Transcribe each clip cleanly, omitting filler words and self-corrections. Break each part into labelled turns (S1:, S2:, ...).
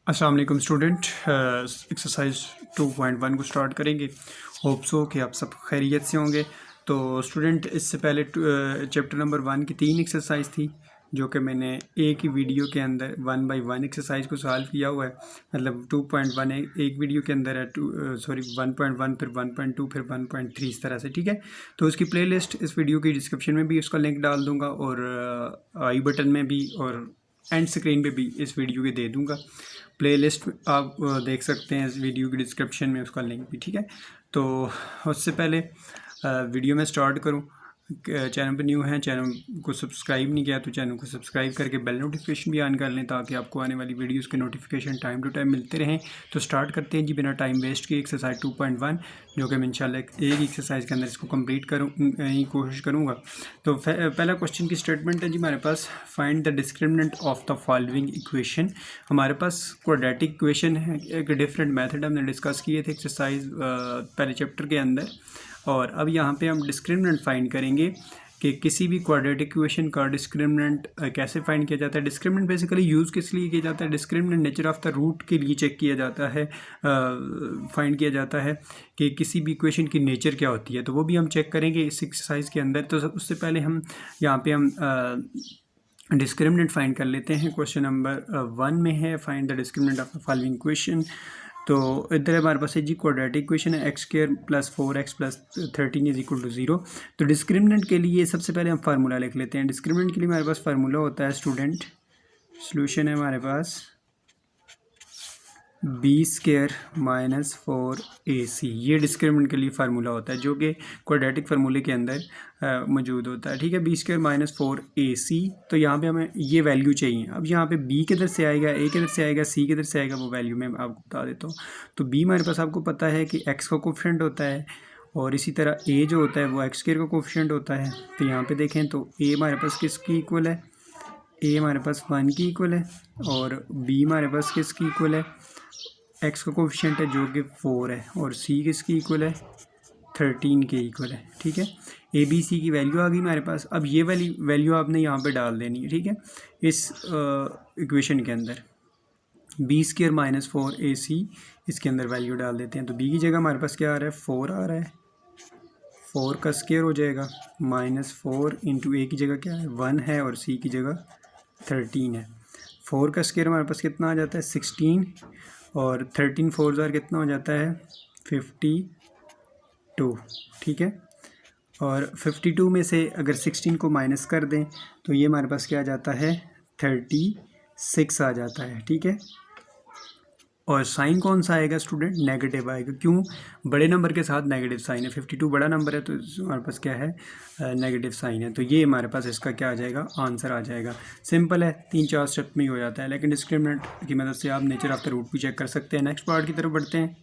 S1: अस्सलाम वालेकुम student. Exercise 2.1 को स्टार्ट करेंगे। होप सो कि आप सब खैरियत से होंगे। तो स्टूडेंट, इससे पहले चैप्टर नंबर 1 की 3 एक्सरसाइज थी जो कि मैंने एक ही वीडियो के अंदर 1 बाई 1 एक्सरसाइज को सॉल्व किया हुआ है। मतलब 2.1 एक वीडियो के अंदर है, 1.1 फिर 1.2 फिर 1.3 इस तरह से, ठीक है। तो उसकी प्लेलिस्ट इस वीडियो की डिस्क्रिप्शन में भी उसका लिंक डाल दूंगा और आई बटन में भी और एंड स्क्रीन पे भी इस वीडियो के दे दूंगा। प्लेलिस्ट आप देख सकते हैं इस वीडियो की डिस्क्रिप्शन में उसका लिंक भी, ठीक है। तो उससे पहले वीडियो में स्टार्ट करूं, चैनल पे न्यू है, चैनल को सब्सक्राइब नहीं किया तो चैनल को सब्सक्राइब करके बेल नोटिफिकेशन भी ऑन कर लें ताकि आपको आने वाली वीडियोस के नोटिफिकेशन टाइम टू टाइम मिलते रहें। तो स्टार्ट करते हैं जी बिना टाइम वेस्ट किए एक्सरसाइज 2.1, जो कि मैं इंशाल्लाह एक एक्सरसाइज के अंदर इसको कंप्लीट की कोशिश करूँगा। तो पहला क्वेश्चन की स्टेटमेंट है जी हमारे पास, find the discriminant of the following equation. हमारे पास क्वाड्रेटिक इक्वेशन है, एक डिफरेंट मेथड हमने डिस्कस किए थे एक्सरसाइज पहले चैप्टर के अंदर, और अब यहाँ पे हम डिस्क्रिमिनेंट फाइंड करेंगे कि किसी भी क्वाड्रेटिक इक्वेशन का डिस्क्रिमिनेंट कैसे फाइंड किया जाता है। डिस्क्रिमिनेंट बेसिकली यूज़ किस लिए किया जाता है? Discriminant nature of the root के लिए चेक किया जाता है, फाइंड किया जाता है कि किसी भी इक्वेशन की नेचर क्या होती है। तो वो भी हम चेक करेंगे इस एक्सरसाइज के अंदर। तो उससे पहले हम यहाँ पे हम डिस्क्रिमिनेंट फाइंड कर लेते हैं। क्वेश्चन नंबर 1 में है, find the discriminant of the following equation. तो इधर हमारे पास है जी क्वाड्रेटिक इक्वेशन है, x² + 4x + 13 = 0। तो डिस्क्रिमिनेंट के लिए सबसे पहले हम फार्मूला लिख लेते हैं। डिस्क्रिमिनेंट के लिए हमारे पास फार्मूला होता है स्टूडेंट, सॉल्यूशन है हमारे पास b² - 4ac। ये डिस्क्रिमिनेंट के लिए फार्मूला होता है जो कि क्वाड्रेटिक फार्मूले के अंदर मौजूद होता है, ठीक है। b² - 4ac। तो यहाँ पे हमें ये वैल्यू चाहिए। अब यहाँ पे b किधर से आएगा, a किधर से आएगा, c किधर से आएगा, वो वैल्यू मैं आपको बता देता हूँ। तो b हमारे पास आपको पता है कि x का कोफिशिएंट होता है, और इसी तरह a जो होता है वो x² का कोफिशिएंट होता है। तो यहाँ पे देखें तो a हमारे पास किसकी इक्वल है, a हमारे पास 1 की इक्वल है, और b हमारे पास किसकी इक्वल है, x का कोफिशिएंट है जो कि 4 है, और c किसकी इक्वल है, 13 के इक्वल है, ठीक है। ए बी सी की वैल्यू आ गई हमारे पास। अब ये वाली वैल्यू आपने यहाँ पे डाल देनी है, ठीक है, इस इक्वेशन के अंदर। b² - 4ac इसके अंदर वैल्यू डाल देते हैं। तो b की जगह हमारे पास क्या आ रहा है, 4 आ रहा है, 4 का स्क्वायर हो जाएगा, -4 × a की जगह क्या है, 1 है, और c की जगह 13 है। 4 का स्क्वायर हमारे पास कितना आ जाता है, 16, और 13 4 ज़ार कितना हो जाता है, 52, ठीक है। और 52 में से अगर 16 को माइनस कर दें तो ये हमारे पास क्या आ जाता है, 36 आ जाता है, ठीक है। और साइन कौन सा आएगा स्टूडेंट, नेगेटिव आएगा। क्यों? बड़े नंबर के साथ नेगेटिव साइन है, 52 बड़ा नंबर है तो हमारे पास क्या है, नेगेटिव साइन है। तो ये हमारे पास इसका क्या आ जाएगा, आंसर आ जाएगा। सिंपल है, 3-4 स्टेप में ही हो जाता है, लेकिन डिस्क्रिमिनेंट की मदद से आप नेचर ऑफ द रूट भी चेक कर सकते हैं। नेक्स्ट पार्ट की तरफ बढ़ते हैं।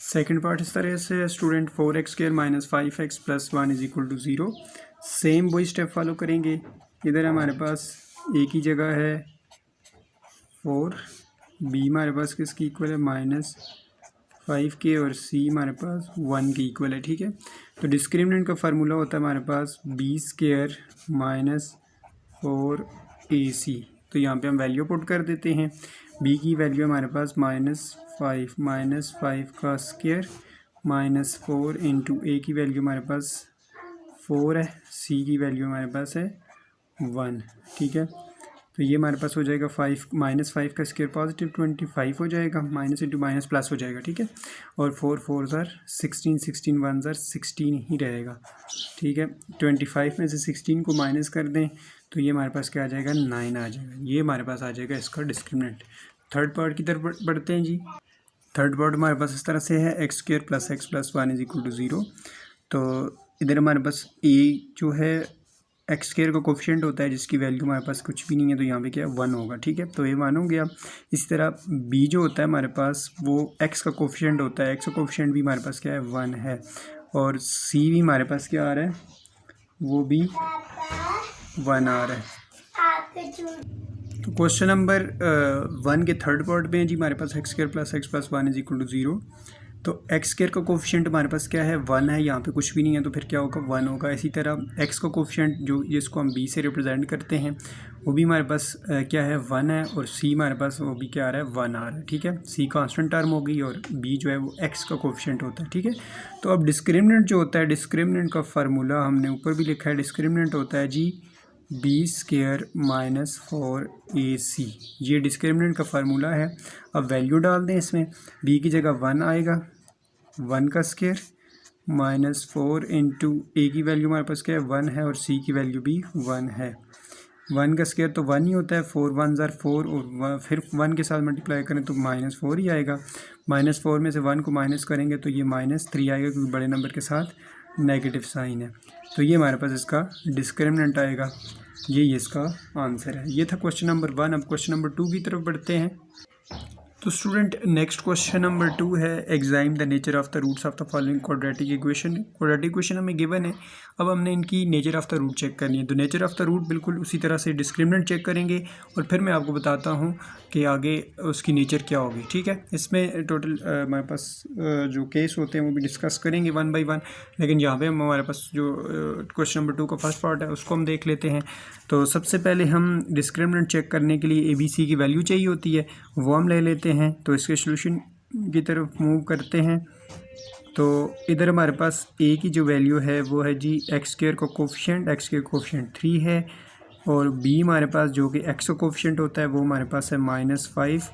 S1: सेकेंड पार्ट इस तरह से है स्टूडेंट, 4x² - 5x + 1 = 0। सेम वही स्टेप फॉलो करेंगे। इधर हमारे पास a की जगह है 4, b हमारे पास किसकी इक्वल है, -5 के, और c हमारे पास 1 की इक्वल है, ठीक है। तो डिस्क्रिमिनेंट का फार्मूला होता है हमारे पास b² - 4ac। तो यहाँ पे हम वैल्यू पुट कर देते हैं। b की वैल्यू हमारे पास -5 का स्क्वायर -4 × a की वैल्यू हमारे पास 4 है, c की वैल्यू हमारे पास है 1, ठीक है। तो ये हमारे पास हो जाएगा 5 का स्क्वायर पॉजिटिव 25 हो जाएगा, माइनस इंटू माइनस प्लस हो जाएगा, ठीक है। और 4 4 ज़ार 16, 16 1 ज़ार 16 ही रहेगा, ठीक है। 25 में से 16 को माइनस कर दें तो ये हमारे पास क्या आ जाएगा, 9 आ जाएगा। ये हमारे पास आ जाएगा इसका डिस्क्रिमिनेंट। थर्ड पार्ट की तरफ बढ़ते हैं जी। थर्ड पार्ट हमारे पास इस तरह से है, x² + x + 1 = 0। तो इधर हमारे पास a जो है x² का कोफिशिएंट होता है जिसकी वैल्यू हमारे पास कुछ भी नहीं है, तो यहाँ पे क्या है, 1 होगा, ठीक है। तो ये मानोगे आप। इसी तरह b जो होता है हमारे पास वो x का कोफिशिएंट होता है, x का कोफिशिएंट भी हमारे पास क्या है, 1 है, और c भी हमारे पास क्या आ रहा है, वो भी 1 आ रहा है। तो क्वेश्चन नंबर 1 के थर्ड पार्ट में जी हमारे पास x² + x + 1 = 0। तो एक्स स्क्वायर का कोफिशिएंट हमारे पास क्या है 1 है, यहाँ पे कुछ भी नहीं है तो फिर क्या होगा 1 होगा। इसी तरह एक्स का कोफिशिएंट जो जिसको हम बी से रिप्रेजेंट करते हैं वो भी हमारे पास क्या है 1 है, और सी हमारे पास वो भी क्या आ रहा है 1 आ रहा है, ठीक है। सी कांस्टेंट टर्म हो गई और बी जो है वो एक्स का कोफिशिएंट होता है, ठीक है। तो अब डिस्क्रिमिनेंट जो होता है, डिस्क्रिमिनेंट का फार्मूला हमने ऊपर भी लिखा है, डिस्क्रिमिनेंट होता है G B square minus 4ac, ये डिस्क्रिमिनेंट का फार्मूला है। अब वैल्यू डाल दें इसमें, बी की जगह 1 आएगा, 1 का स्क्वायर माइनस 4 इंटू ए की वैल्यू हमारे पास क्या है 1 है, और सी की वैल्यू भी 1 है। 1 का स्क्वायर तो 1 ही होता है, 4 1 ज़ार 4, और फिर 1 के साथ मल्टीप्लाई करें तो -4 ही आएगा। -4 में से 1 को माइनस करेंगे तो ये -3 आएगा, क्योंकि बड़े नंबर के साथ नेगेटिव साइन है। तो ये हमारे पास इसका डिस्क्रिमिनेंट आएगा, यही इसका आंसर है। ये था क्वेश्चन नंबर 1। अब क्वेश्चन नंबर 2 की तरफ बढ़ते हैं। तो स्टूडेंट नेक्स्ट क्वेश्चन नंबर 2 है, examine the nature of the roots of the following quadratic equation. Quadratic equation हमें गिवन है, अब हमने इनकी nature of the root check करनी है। तो नेचर ऑफ द रूट बिल्कुल उसी तरह से डिस्क्रिमिनेंट चेक करेंगे, और फिर मैं आपको बताता हूँ कि आगे उसकी नेचर क्या होगी, ठीक है। इसमें टोटल हमारे पास जो केस होते हैं वो भी डिस्कस करेंगे 1 बाई 1, लेकिन यहाँ पे हमारे पास जो क्वेश्चन नंबर 2 का फर्स्ट पार्ट है उसको हम देख लेते हैं। तो सबसे पहले हम डिस्क्रिमिनेंट चेक करने के लिए ABC की वैल्यू चाहिए होती है, वो हम ले लेते हैं। तो इसके सॉल्यूशन की तरफ मूव करते हैं। तो इधर हमारे पास A की जो वैल्यू है वो है जी एक्स स्क्वायर का कोफिशिएंट, एक्स स्क्वायर कोफिशिएंट 3 है, और B हमारे पास जो कि एक्स का कोफिशिएंट होता है वो हमारे पास है -5,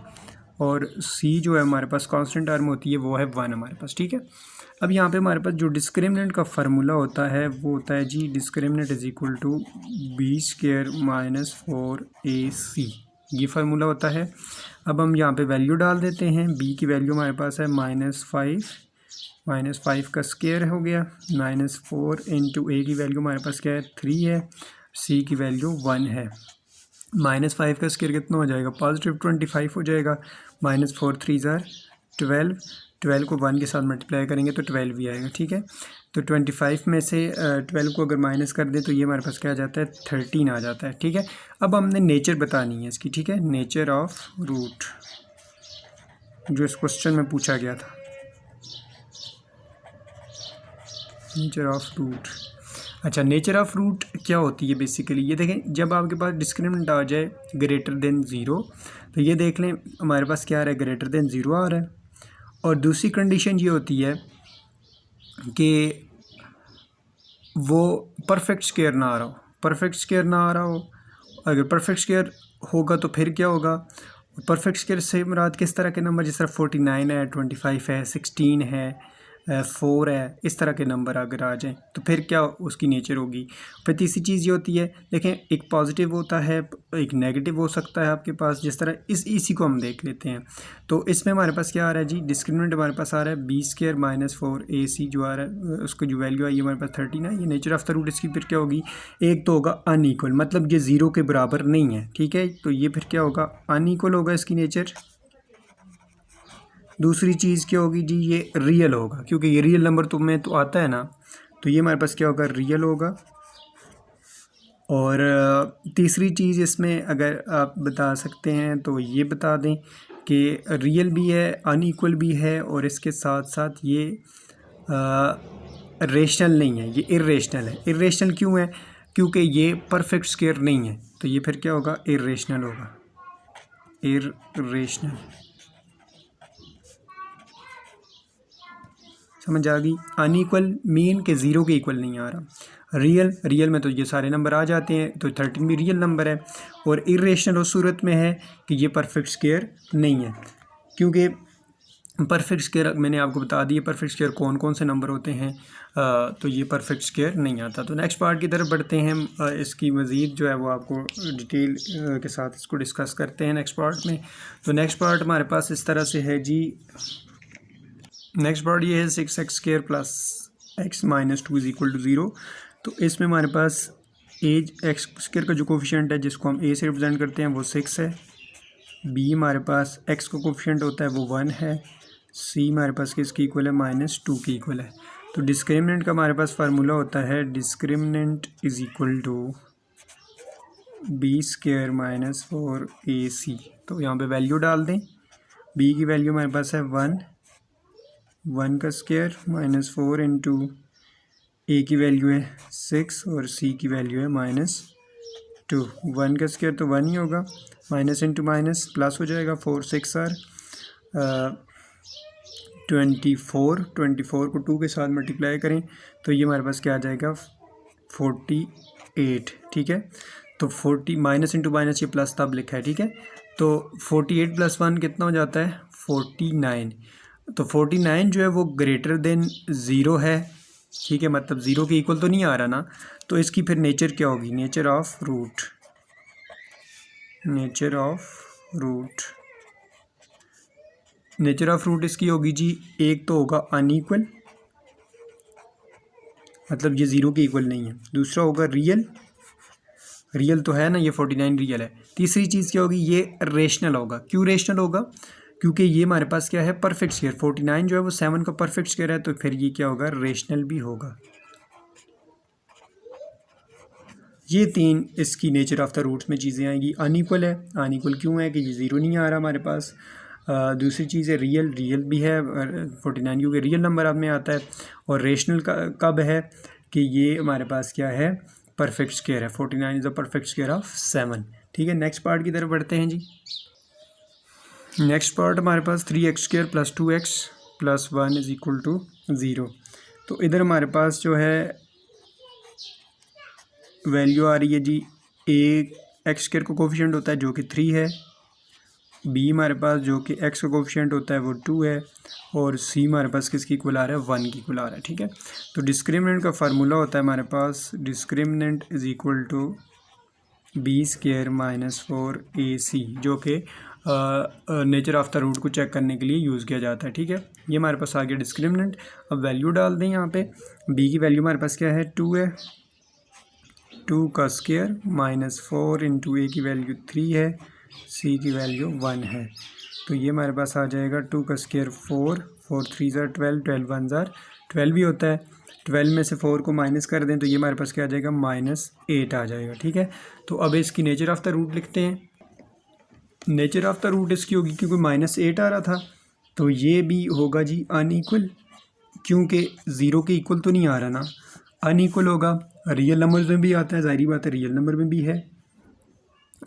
S1: और C जो है हमारे पास कांस्टेंट टर्म होती है वो है 1 हमारे पास, ठीक है। अब यहाँ पे हमारे पास जो डिस्क्रिमिनेंट का फार्मूला होता है वो होता है जी discriminant is equal to B square minus 4ac, ये फार्मूला होता है। अब हम यहाँ पे वैल्यू डाल देते हैं, b की वैल्यू हमारे पास है -5 का स्क्वायर हो गया, -4 इंटू ए की वैल्यू हमारे पास क्या है 3 है, c की वैल्यू 1 है। -5 का स्क्वायर कितना हो जाएगा +25 हो जाएगा, -4 3 ज़ार 12 को 1 के साथ मल्टीप्लाई करेंगे तो 12 ही आएगा, ठीक है। तो 25 में से 12 को अगर माइनस कर दें तो ये हमारे पास क्या आ जाता है 13 आ जाता है, ठीक है। अब हमने नेचर बतानी है इसकी, ठीक है, नेचर ऑफ रूट जो इस क्वेश्चन में पूछा गया था, नेचर ऑफ रूट। अच्छा, नेचर ऑफ रूट क्या होती है बेसिकली, ये देखें जब आपके पास डिस्क्रिमिनेंट आ जाए ग्रेटर देन 0, तो ये देख लें हमारे पास क्या आ रहा है ग्रेटर देन 0 आ रहा है, और दूसरी कंडीशन ये होती है कि वो परफेक्ट स्क्वायर ना आ रहा हो, परफेक्ट स्क्वायर ना आ रहा हो। अगर परफेक्ट स्क्वायर होगा तो फिर क्या होगा, परफेक्ट स्क्वायर से मुराद किस तरह के नंबर, जिस तरह 49 है, 25 है, 16 है, 4 है, इस तरह के नंबर अगर आ जाएं तो फिर क्या उसकी नेचर होगी। फिर तीसरी चीज़ ये होती है, देखें एक पॉजिटिव होता है, एक नेगेटिव हो सकता है आपके पास, जिस तरह इसी को हम देख लेते हैं। तो इसमें हमारे पास क्या आ रहा है जी, डिस्क्रिमिनेंट हमारे पास आ रहा है बी स्क्वायर माइनस 4ac जो आ रहा है, उसको जो वैल्यू आई है हमारे पास 13 है। ये नेचर ऑफ द रूट इसकी फिर क्या होगी, एक तो होगा अनईक्वल, मतलब ये 0 के बराबर नहीं है, ठीक है। तो ये फिर क्या होगा अनईक्वल होगा इसकी नेचर। दूसरी चीज़ क्या होगी जी, ये रियल होगा, क्योंकि ये रियल नंबर तो में तो आता है ना, तो ये हमारे पास क्या होगा रियल होगा। और तीसरी चीज़ इसमें अगर आप बता सकते हैं तो ये बता दें कि रियल भी है, अनईक्वल भी है, और इसके साथ साथ ये रेशनल नहीं है, ये इर्रेशनल है। इर्रेशनल क्यों है, क्योंकि ये परफेक्ट स्क्वायर नहीं है, तो ये फिर क्या होगा इर्रेशनल होगा, इर्रेशनल। समझ आ गई। अनईक्वल मीन के 0 के इक्वल नहीं आ रहा। रियल में तो ये सारे नंबर आ जाते हैं, तो 13 भी रियल नंबर है। और इरेशनल उस सूरत में है कि ये परफेक्ट स्क्वायर नहीं है, क्योंकि परफेक्ट स्क्वायर मैंने आपको बता दिया परफेक्ट स्क्वायर कौन कौन से नंबर होते हैं, तो ये परफेक्ट स्क्वायर नहीं आता। तो नेक्स्ट पार्ट की तरफ बढ़ते हैं, इसकी मज़ीद जो है वो आपको डिटेल के साथ इसको डिस्कस करते हैं नेक्स्ट पार्ट में। तो नेक्स्ट पार्ट हमारे पास इस तरह से है जी, नेक्स्ट पार्ट ये है 6x square plus x minus 2 is equal to 0। तो इसमें हमारे पास एज एक्स स्क्वायर का जो कोफिशिएंट है जिसको हम a से रिप्रेजेंट करते हैं वो 6 है, b हमारे पास x का कोफिशिएंट होता है वो 1 है, c हमारे पास किसकी इक्वल है -2 की इक्वल है। तो डिस्क्रिमिनेंट का हमारे पास फार्मूला होता है discriminant is equal to B square minus 4ac। तो यहाँ पे वैल्यू डाल दें, b की वैल्यू हमारे पास है 1, 1 का स्क्वायर माइनस 4 इंटू ए की वैल्यू है 6 और सी की वैल्यू है -2। 1 का स्क्वायर तो 1 ही होगा, माइनस इंटू माइनस प्लस हो जाएगा, 4 6 आर 24 को 2 के साथ मल्टीप्लाई करें तो ये हमारे पास क्या आ जाएगा 48। ठीक है, तो 40 माइनस इंटू माइनस ये प्लस तब लिखा है। ठीक है, तो 48 + 1 कितना हो जाता है 49। तो 49 जो है वो ग्रेटर देन 0 है। ठीक है, मतलब 0 के इक्वल तो नहीं आ रहा ना, तो इसकी फिर नेचर क्या होगी, नेचर ऑफ रूट इसकी होगी जी, एक तो होगा अनइक्वल, मतलब ये 0 के इक्वल नहीं है। दूसरा होगा रियल तो है ना, ये 49 रियल है। तीसरी चीज़ क्या होगी, ये रेशनल होगा। क्यों रेशनल होगा, क्योंकि ये हमारे पास क्या है परफेक्ट स्क्वायर, 49 जो है वो 7 का परफेक्ट स्क्वायर है, तो फिर ये क्या होगा रेशनल भी होगा। ये 3 इसकी नेचर ऑफ द रूट्स में चीज़ें आएंगी। अनइक्वल है, अनइक्वल क्यों है कि ये 0 नहीं आ रहा हमारे पास। दूसरी चीज़ है रियल भी है 49 क्योंकि रियल नंबर अब में आता है। और रेशनल का कब है कि ये हमारे पास क्या है परफेक्ट स्क्वायर है, 49 is the perfect square of 7। ठीक है, नेक्स्ट पार्ट की तरफ बढ़ते हैं जी। नेक्स्ट पार्ट हमारे पास 3x² + 2x + 1 = 0। तो इधर हमारे पास जो है वैल्यू आ रही है जी, x² का कोफिशिएंट होता है जो कि 3 है, b हमारे पास जो कि x का कोफिशिएंट होता है वो 2 है, और c हमारे पास किसकी इक्वल आ रहा है 1 की इक्वल आ रहा है। ठीक है, तो डिस्क्रिमिनेंट का फार्मूला होता है हमारे पास डिस्क्रिमिनेंट = b² - 4ac, जो कि नेचर ऑफ द रूट को चेक करने के लिए यूज़ किया जाता है। ठीक है, ये हमारे पास आ गया डिस्क्रिमिनेंट। अब वैल्यू डाल दें यहाँ पे, b की वैल्यू हमारे पास क्या है 2 है, 2 का स्क्वायर -4 इंटू a की वैल्यू 3 है, c की वैल्यू 1 है। तो ये हमारे पास आ जाएगा 2 का स्क्वायर 4, 4 3 ज़ार 12, 12 1 ज़ार 12 भी होता है। 12 में से 4 को माइनस कर दें तो ये हमारे पास क्या आ जाएगा -8 आ जाएगा। ठीक है, तो अब इसकी नेचर ऑफ द रूट लिखते हैं। नेचर ऑफ द रूट इसकी होगी क्योंकि -8 आ रहा था, तो ये भी होगा जी अनइक्वल, क्योंकि 0 के इक्वल तो नहीं आ रहा ना, अनइक्वल होगा। रियल नंबर्स में भी आता है, ज़ाहिर बात है रियल नंबर में भी है।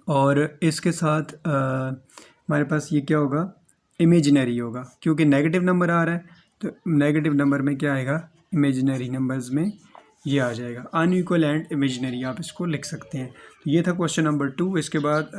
S1: और इसके साथ हमारे पास ये क्या होगा इमेजिनरी होगा, क्योंकि नेगेटिव नंबर आ रहा है, तो नेगेटिव नंबर में क्या आएगा इमेजिनरी नंबर्स में ये आ जाएगा अनइक्वल एंड इमेजिनरी, आप इसको लिख सकते हैं। तो ये था क्वेश्चन नंबर 2। इसके बाद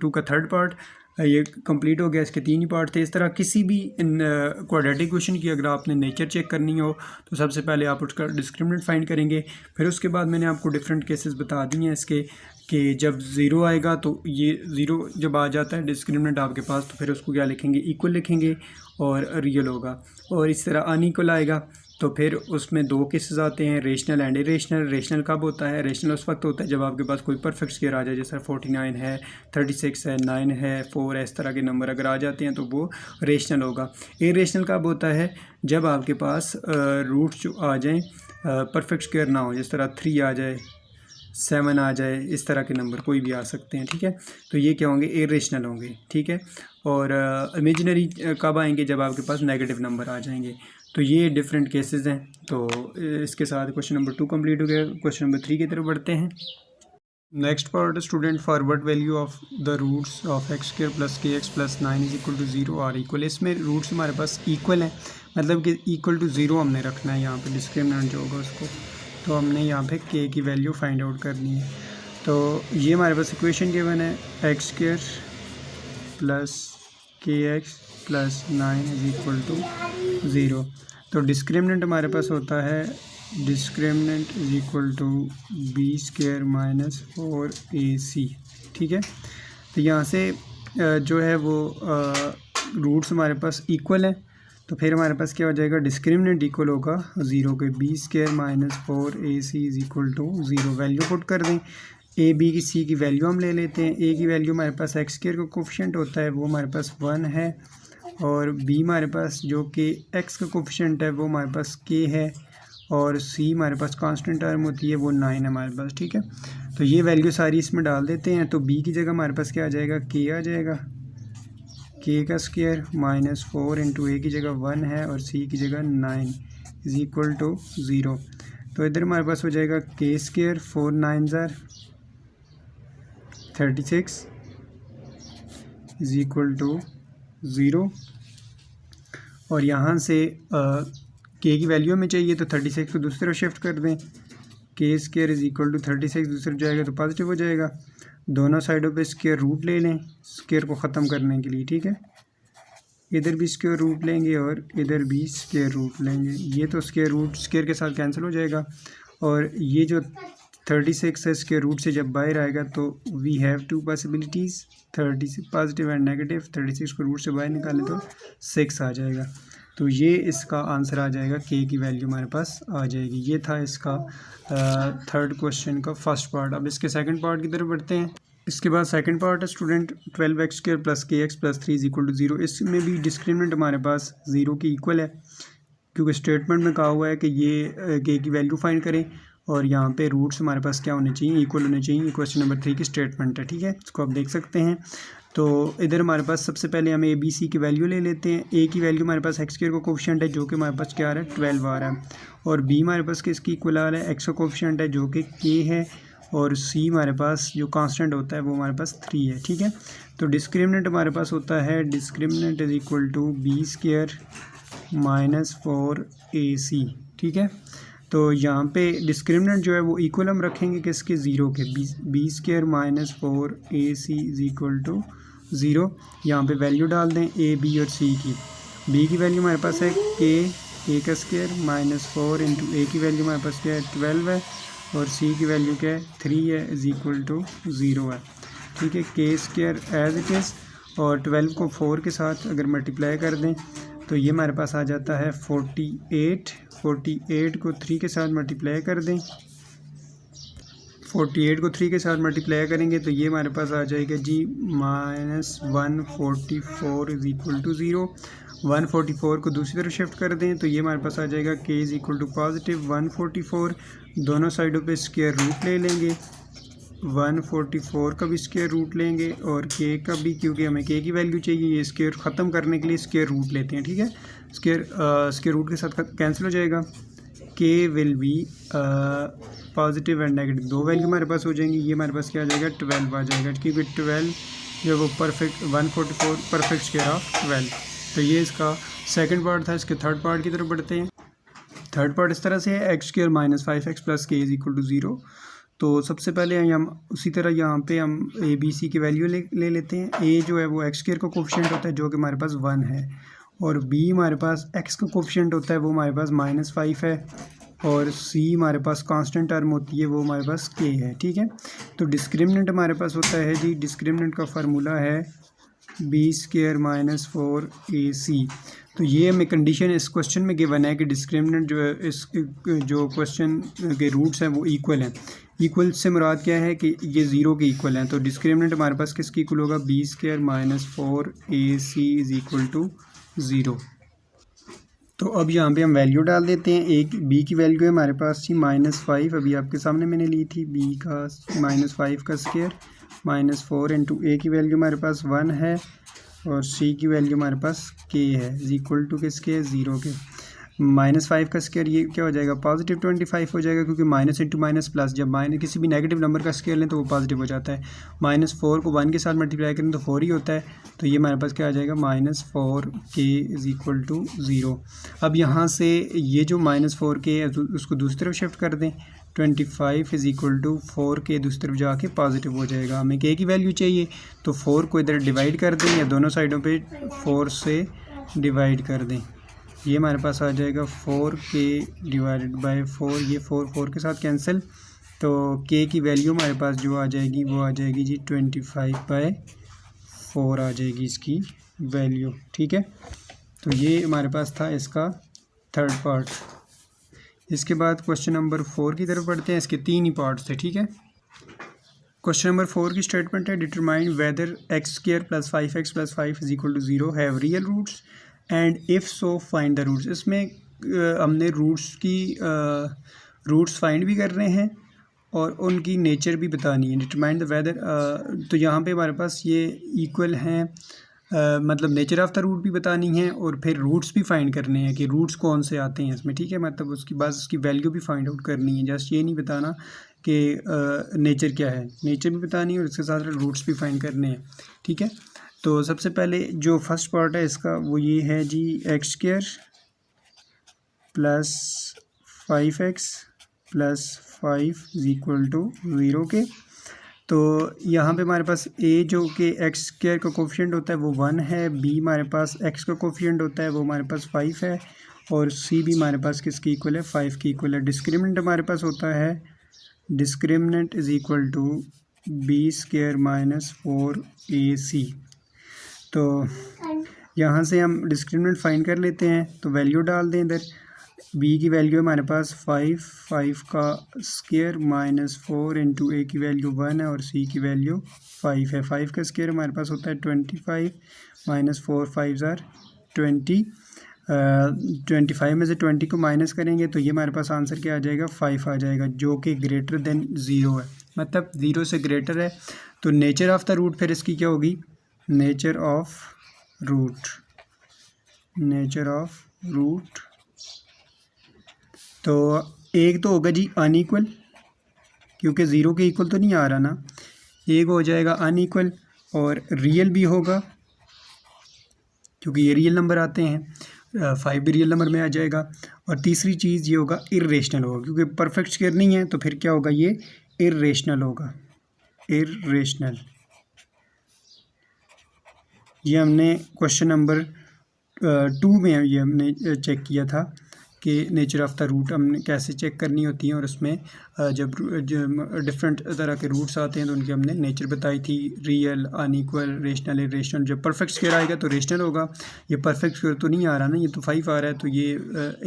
S1: 2 का थर्ड पार्ट ये कंप्लीट हो गया। इसके 3 ही पार्ट थे। इस तरह किसी भी क्वाड्रेटिक क्वेश्चन की अगर आपने नेचर चेक करनी हो तो सबसे पहले आप उसका डिस्क्रिमिनेंट फाइंड करेंगे। फिर उसके बाद मैंने आपको डिफरेंट केसेस बता दिए हैं इसके कि जब ज़ीरो आएगा तो ये ज़ीरो जब आ जाता है डिस्क्रिमिनेंट आपके पास, तो फिर उसको क्या लिखेंगे इक्वल लिखेंगे और रियल होगा। और इस तरह अनइक्वल आएगा तो फिर उसमें 2 केसेस आते हैं, रेशनल एंड इरेशनल। रेशनल कब होता है, रेशनल उस वक्त होता है जब आपके पास कोई परफेक्ट स्क्वायर आ जाए, जैसे 49 है, 36 है, 9 है, 4 है, इस तरह के नंबर अगर आ जाते हैं तो वो रेशनल होगा। इरेशनल कब होता है, जब आपके पास रूट्स जो आ जाएँ परफेक्ट स्क्वायर ना हो, जिस तरह 3 आ जाए, 7 आ जाए, इस तरह के नंबर कोई भी आ सकते हैं। ठीक है, तो ये क्या होंगे इरेशनल होंगे। ठीक है, और इमेजिनरी कब आएंगे, जब आपके पास नेगेटिव नंबर आ जाएंगे। तो ये डिफरेंट केसेस हैं। तो इसके साथ क्वेश्चन नंबर 2 कंप्लीट हो गया। क्वेश्चन नंबर 3 की तरफ बढ़ते हैं। Next part student, forward value of the roots of x² + kx + 9 = 0 are equal. इसमें रूट्स हमारे पास इक्वल हैं, मतलब कि इक्वल टू 0 हमने रखना है यहाँ पे डिस्क्रिमिनेंट जो होगा उसको। तो हमने यहाँ पे k की वैल्यू फाइंड आउट करनी है। तो ये हमारे पास इक्वेशन गिवन है x² + kx + 9 = 0। तो डिस्क्रिमिनेंट हमारे पास होता है डिस्क्रिमिनेंट = b² - 4ac। ठीक है, तो यहाँ से जो है वो रूट्स हमारे पास इक्वल हैं, तो फिर हमारे पास क्या हो जाएगा डिस्क्रिमिनेंट इक्वल होगा 0 के, b² - 4ac = 0। वैल्यू पुट कर दें, a b की c की वैल्यू हम ले लेते हैं। a की वैल्यू हमारे पास x² का कोफिशिएंट होता है वो हमारे पास 1 है, और b हमारे पास जो कि x का कोफिशिएंट है वो हमारे पास k है, और c हमारे पास कांस्टेंट टर्म होती है वो 9 है हमारे पास। ठीक है, तो ये वैल्यू सारी इसमें डाल देते हैं। तो b की जगह हमारे पास क्या आ जाएगा k आ जाएगा, के का स्क्वायर माइनस 4 इंटू ए की जगह 1 है और सी की जगह 9 इज़ इक्वल टू 0। तो इधर हमारे पास हो जाएगा के स्क्वायर 4 9 ज़ार 36 इज़ इक्वल टू 0। और यहाँ से के की वैल्यू हमें चाहिए तो 36 को दूसरी तरफ शिफ्ट कर दें। के स्क्वायर इज़ इक्वल टू 36 दूसरी तरफ जाएगा तो पॉजिटिव हो जाएगा। दोनों साइडों पे स्क्वायर रूट ले लें स्क्वायर को ख़त्म करने के लिए, ठीक है। इधर भी स्क्वायर रूट लेंगे और इधर भी स्क्वायर रूट लेंगे। ये तो स्क्वायर रूट स्क्वायर के साथ कैंसिल हो जाएगा। और ये जो 36 है स्क्वायर रूट से जब बाहर आएगा तो we have two possibilities 36 positive and negative. 36 को रूट से बाहर निकालें तो 6 आ जाएगा। तो ये इसका आंसर आ जाएगा, के की वैल्यू हमारे पास आ जाएगी। ये था इसका थर्ड क्वेश्चन का फर्स्ट पार्ट। अब इसके सेकंड पार्ट की तरफ बढ़ते हैं। इसके बाद सेकंड पार्ट है student 12x² plus kx plus 3 is equal to 0। इसमें भी डिस्क्रिमिनेंट हमारे पास 0 के इक्वल है, क्योंकि स्टेटमेंट में कहा हुआ है कि ये के की वैल्यू फाइंड करें और यहाँ पे रूट्स हमारे पास क्या होने चाहिए, इक्वल होने चाहिए। क्वेश्चन नंबर 3 की स्टेटमेंट है, ठीक है। इसको आप देख सकते हैं। तो इधर हमारे पास सबसे पहले हम ए बी सी की वैल्यू ले लेते हैं। ए की वैल्यू हमारे पास x² का कोफिशिएंट है जो कि हमारे पास क्या आ रहा है 12 आ रहा है, और बी हमारे पास किसकी इक्वल आ रहा है x का कोफिशिएंट है जो कि k है, और सी हमारे पास जो कांस्टेंट होता है वो हमारे पास 3 है, ठीक है। तो डिस्क्रिमिनेंट हमारे पास होता है discriminant is equal to b² minus 4ac, ठीक है। तो यहाँ पे डिस्क्रिमिनेंट जो है वो इक्वल हम रखेंगे किसके 0 के, b² minus 4ac is equal to 0। यहाँ पे वैल्यू डाल दें ए बी और सी की। बी की वैल्यू हमारे पास है के का स्क्वायर माइनस 4 इंटू ए की वैल्यू हमारे पास क्या है 12 है, और सी की वैल्यू क्या है 3 है इज इक्वल टू 0 है, ठीक है। के स्क्वायर एज इट इज़, और 12 को 4 के साथ अगर मल्टीप्लाई कर दें तो ये हमारे पास आ जाता है 48। 48 को 3 के साथ मल्टीप्लाई कर दें, 48 को 3 के साथ मल्टीप्लाई करेंगे तो ये हमारे पास आ जाएगा जी माइनस 144 इज इक्वल टू 0। 144 को दूसरी तरफ शिफ्ट कर दें तो ये हमारे पास आ जाएगा के इज़ इक्वल टू पॉजिटिव 144। दोनों साइडों पे स्क्वायर रूट ले लेंगे, 144 का भी स्क्वायर रूट लेंगे और के का भी, क्योंकि हमें के की वैल्यू चाहिए। ये स्क्वायर ख़त्म करने के लिए स्क्वायर रूट लेते हैं, ठीक है। स्क्वायर रूट के साथ कैंसिल हो जाएगा। के will be positive and negative, दो वैल्यू हमारे पास हो जाएंगी। ये हमारे पास क्या आ जाएगा 12 आ जाएगा, क्योंकि 12 जो वो परफेक्ट 144 परफेक्ट स्क्वायर ऑफ 12। तो ये इसका सेकंड पार्ट था। इसके थर्ड पार्ट की तरफ बढ़ते हैं। थर्ड पार्ट इस तरह से है x² minus 5x plus k is equal to 0। तो सबसे पहले हम उसी तरह यहाँ पे हम ए बी सी की वैल्यू ले लेते हैं। ए जो है वो x² का कोफिशिएंट होता है जो कि हमारे पास 1 है, और बी हमारे पास x का कोफिशिएंट होता है वो हमारे पास -5 है, और सी हमारे पास कांस्टेंट टर्म होती है वो हमारे पास k है, ठीक है। तो डिस्क्रिमिनेंट हमारे पास होता है जी, डिस्क्रिमिनेंट का फार्मूला है b² माइनस 4ac। तो ये हमें कंडीशन इस क्वेश्चन में गिवन है कि डिस्क्रिमिनेंट जो है इस जो क्वेश्चन के रूट्स हैं वो इक्वल हैं। इक्वल से मुराद क्या है कि ये 0 के इक्वल हैं। तो डिस्क्रिमिनेंट हमारे पास किसकी इक्वल होगा b² minus 4ac is equal to 0। तो अब यहाँ पे हम वैल्यू डाल देते हैं। एक बी की वैल्यू है हमारे पास थी -5, अभी आपके सामने मैंने ली थी। बी का -5 का स्क्वायर माइनस 4 इंटू ए की वैल्यू हमारे पास 1 है, और सी की वैल्यू हमारे पास के है इज इक्वल टू किसके 0 के। -5 का स्क्वायर ये क्या हो जाएगा पॉजिटिव 25 हो जाएगा, क्योंकि माइनस इंटू माइनस प्लस, जब माइनस किसी भी नेगेटिव नंबर का स्क्वायर लें तो वो पॉजिटिव हो जाता है। -4 को 1 के साथ मल्टीप्लाई करें तो 4 ही होता है। तो ये हमारे पास क्या आ जाएगा -4k इज़ इक्वल टू 0। अब यहाँ से ये जो -4k है उसको दूसरी तरफ शिफ्ट कर दें। 25 इज़ इक्वल टू 4k दूसरी तरफ जाके पॉजिटिव हो जाएगा। हमें k की वैल्यू चाहिए तो 4 को इधर डिवाइड कर दें, या दोनों साइडों पे 4 से डिवाइड कर दें। ये हमारे पास आ जाएगा 4k डिवाइडेड बाय 4। ये 4 के साथ कैंसिल, तो k की वैल्यू हमारे पास जो आ जाएगी वो आ जाएगी जी 25/4 आ जाएगी इसकी वैल्यू, ठीक है। तो ये हमारे पास था इसका थर्ड पार्ट। इसके बाद क्वेश्चन नंबर 4 की तरफ बढ़ते हैं। इसके 3 ही पार्ट्स थे, ठीक है। क्वेश्चन नंबर 4 की स्टेटमेंट है determine whether x² plus 5x plus 5 is equal to 0 have real roots and if so find the roots. इसमें हमने रूट्स फाइंड भी कर रहे हैं और उनकी नेचर भी बतानी है। डिटरमाइन द वेदर, तो यहाँ पे हमारे पास ये इक्वल हैं मतलब नेचर ऑफ द रूट भी बतानी है और फिर रूट्स भी फाइंड करने हैं कि रूट्स कौन से आते हैं इसमें, ठीक है। मतलब उसकी बाद उसकी वैल्यू भी फाइंड आउट करनी है, जस्ट ये नहीं बताना कि नेचर क्या है, नेचर भी बतानी है और उसके साथ रूट्स भी फाइंड करने हैं, ठीक है। तो सबसे पहले जो फर्स्ट पार्ट है इसका वो ये है जी, X square plus 5x plus 5 is equal to 0 के। तो यहाँ पे हमारे पास a जो कि एक्स स्क्वायर का कोफिशिएंट होता है वो 1 है, b हमारे पास x का कोफिशिएंट होता है वो हमारे पास 5 है, और c भी हमारे पास किसकी इक्वल है, 5 की इक्वल है। डिस्क्रिमिनेंट हमारे पास होता है, discriminant is equal to b square minus 4ac। तो यहाँ से हम डिस्क्रिमिनेंट फाइंड कर लेते हैं, तो वैल्यू डाल दें इधर। b की वैल्यू है हमारे पास 5 का स्क्वायर माइनस 4 इंटू ए की वैल्यू 1 है और c की वैल्यू 5 है। 5 का स्क्वायर हमारे पास होता है 25 माइनस 4 5 ज़ार 20। 25 में से 20 को माइनस करेंगे तो ये हमारे पास आंसर क्या आ जाएगा, 5 आ जाएगा, जो कि ग्रेटर देन 0 है, मतलब 0 से ग्रेटर है। तो नेचर ऑफ द रूट फिर इसकी क्या होगी, nature of root, nature of root. तो एक तो होगा जी अनइक्वल, क्योंकि 0 के इक्वल तो नहीं आ रहा ना, एक हो जाएगा अनइक्वल, और रियल भी होगा क्योंकि ये रियल नंबर आते हैं, 5 भी रियल नंबर में आ जाएगा। और तीसरी चीज़ ये होगा इर्रेशनल होगा, क्योंकि परफेक्ट स्क्वायर नहीं है तो फिर क्या होगा, ये इर्रेशनल होगा, इर्रेशनल। ये हमने क्वेश्चन नंबर 2 में ये हमने चेक किया था कि नेचर ऑफ द रूट हमने कैसे चेक करनी होती है, और उसमें जब डिफरेंट तरह के रूट्स आते हैं तो उनकी हमने नेचर बताई थी, रियल, अनइक्वल, रेशनल, इरेशनल। जब परफेक्ट स्क्वायर आएगा तो रेशनल होगा, ये परफेक्ट स्क्वायर तो नहीं आ रहा ना, ये तो 5 आ रहा है, तो ये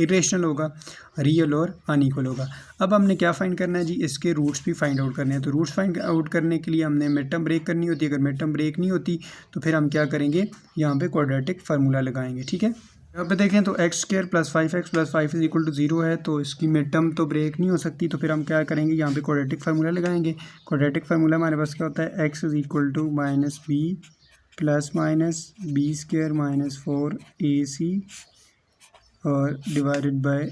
S1: इरेशनल होगा, रियल और अनइक्वल होगा। अब हमने क्या फाइंड करना है जी, इसके रूट्स भी फाइंड आउट करने हैं। तो रूट्स फाइंड आउट करने के लिए हमने मिड टर्म ब्रेक करनी होती है, अगर मिड टर्म ब्रेक नहीं होती तो फिर हम क्या करेंगे, यहाँ पे क्वाड्रेटिक फार्मूला लगाएंगे, ठीक है। यहाँ पे देखें तो x square plus 5x plus 5 is equal to 0 है, तो इसकी मिड टर्म तो ब्रेक नहीं हो सकती, तो फिर हम क्या करेंगे, यहाँ पे क्वाड्रेटिक फार्मूला लगाएंगे। क्वाड्रेटिक फार्मूला हमारे पास क्या होता है, x is equal to minus b plus minus b square minus 4ac और divided by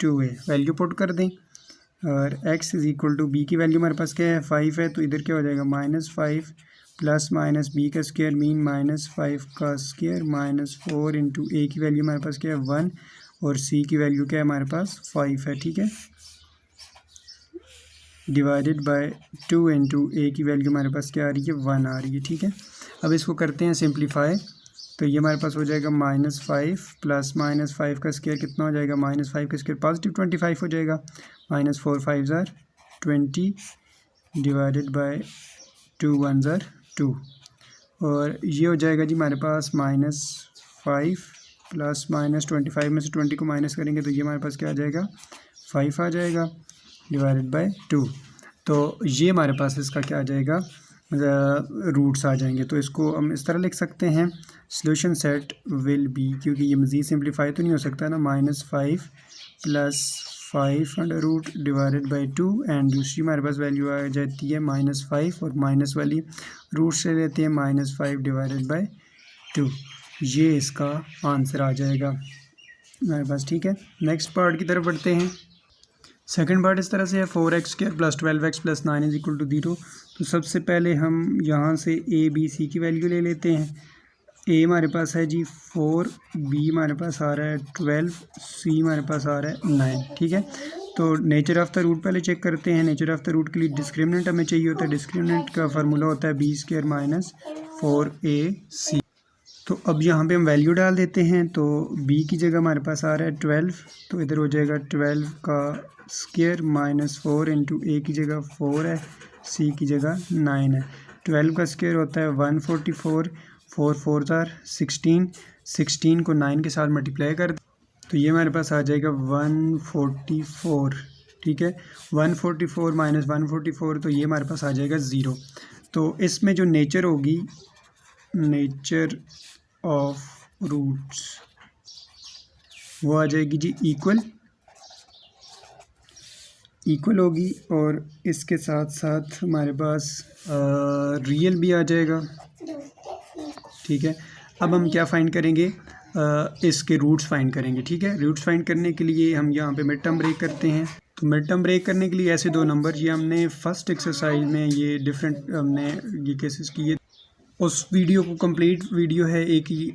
S1: 2a, value put कर दें। और x is equal to, b की वैल्यू हमारे पास क्या है, 5 है, तो इधर क्या हो जाएगा, माइनस 5 प्लस माइनस बी का स्क्वायर मीन माइनस 5 का स्क्वायर माइनस 4 इंटू ए की वैल्यू हमारे पास क्या है 1 और सी की वैल्यू क्या है हमारे पास 5 है, ठीक है, डिवाइडेड बाय 2 इंटू ए की वैल्यू हमारे पास क्या आ रही है 1 आ रही है, ठीक है। अब इसको करते हैं सिंप्लीफाई, तो ये हमारे पास हो जाएगा माइनस 5 प्लस माइनस 5 का स्क्वायर कितना हो जाएगा, माइनस 5 का स्क्वायर पॉजिटिव 25 हो जाएगा, माइनस 4 5 ज़ार 20 डिवाइडेड बाय 2 1 ज़ार 2, और ये हो जाएगा जी हमारे पास माइनस 5 प्लस माइनस 25 में से 20 को माइनस करेंगे तो ये हमारे पास क्या आ जाएगा 5 आ जाएगा डिवाइडेड बाय 2। तो ये हमारे पास इसका क्या आ जाएगा, रूट्स आ जाएंगे। तो इसको हम इस तरह लिख सकते हैं, सॉल्यूशन सेट विल बी, क्योंकि ये मज़ीद सिंप्लीफाई तो नहीं हो सकता ना, -5 plus 5 under root divided by 2, and दूसरी हमारे पास वैल्यू आ जाती है -5 और माइनस वाली रूट से लेते हैं -5 डिवाइडेड बाई 2, ये इसका आंसर आ जाएगा हमारे पास, ठीक है। नेक्स्ट पार्ट की तरफ बढ़ते हैं। सेकंड पार्ट इस तरह से है, 4x square plus 12x plus 9 is equal to 0। तो सबसे पहले हम यहाँ से a b c की वैल्यू ले लेते हैं। a हमारे पास है जी 4, b हमारे पास आ रहा है 12, c हमारे पास आ रहा है 9, ठीक है। तो नेचर ऑफ द रूट पहले चेक करते हैं। नेचर ऑफ द रूट के लिए डिस्क्रिमिनेंट हमें चाहिए होता है, डिस्क्रिमिनेंट का फार्मूला होता है b स्क्वायर माइनस 4ac। तो अब यहाँ पे हम वैल्यू डाल देते हैं, तो b की जगह हमारे पास आ रहा है 12, तो इधर हो जाएगा 12 का स्क्वायर माइनस 4 इंटू ए की जगह 4 है, सी की जगह 9 है। 12 का स्क्वायर होता है 144, 4 4 ज़ार 16, 16 को 9 के साथ मल्टीप्लाई कर दे तो ये हमारे पास आ जाएगा 144, ठीक है। 144 माइनस 144, तो ये हमारे पास आ जाएगा 0। तो इसमें जो नेचर होगी, नेचर ऑफ रूट्स, वो आ जाएगी जी इक्वल होगी, और इसके साथ साथ हमारे पास रियल भी आ जाएगा, ठीक है। अब हम क्या फाइंड करेंगे, इसके रूट्स फाइंड करेंगे। ठीक है, रूट्स फाइंड करने के लिए हम यहाँ पे मिड टर्म ब्रेक करते हैं। तो मिड टर्म ब्रेक करने के लिए ऐसे दो नंबर, ये हमने फर्स्ट एक्सरसाइज में ये डिफरेंट हमने ये केसेस किए। उस वीडियो को कंप्लीट वीडियो है एक ही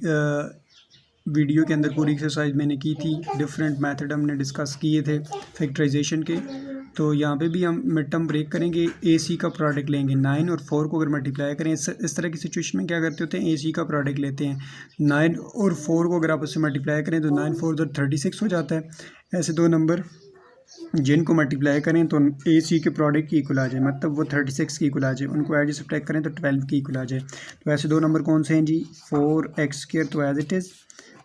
S1: वीडियो के अंदर पूरी एक्सरसाइज मैंने की थी, डिफरेंट मेथड हमने डिस्कस किए थे फैक्टराइजेशन के। तो यहाँ पे भी हम मिड टर्म ब्रेक करेंगे, ए सी का प्रोडक्ट लेंगे। 9 और 4 को अगर मल्टीप्लाई करें, इस तरह की सिचुएशन में क्या करते होते हैं, ए सी का प्रोडक्ट लेते हैं। 9 और 4 को अगर आप उससे मल्टीप्लाई करें तो 9 4 तो 36 हो जाता है। ऐसे दो नंबर जिनको मल्टीप्लाई करें तो ए सी के प्रोडक्ट की इक्वल आ जाए, मतलब वो 36 की इक्वल आ जाए। उनको एड सब्ट्रैक्ट करें तो 12 की इक्वल आ जाए। तो ऐसे दो नंबर कौन से हैं जी, 4x² तो एज इट इज़,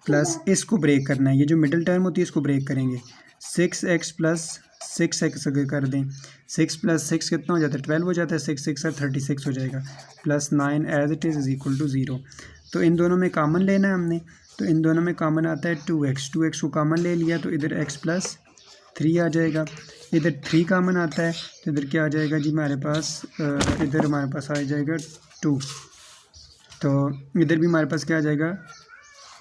S1: प्लस इसको ब्रेक करना है, ये जो मिडिल टर्म होती है इसको ब्रेक करेंगे। 6x प्लस 6x अगर कर दें, 6 + 6 कितना हो जाता है, 12 हो जाता है। 6 6 36 हो जाएगा, plus 9 as it is equal to 0। तो इन दोनों में कॉमन लेना है हमने, तो इन दोनों में कॉमन आता है 2x। 2x को कॉमन ले लिया तो इधर x + 3 आ जाएगा। इधर 3 कॉमन आता है तो इधर क्या आ जाएगा जी हमारे पास, इधर हमारे पास आ जाएगा 2। तो इधर भी हमारे पास क्या आ जाएगा,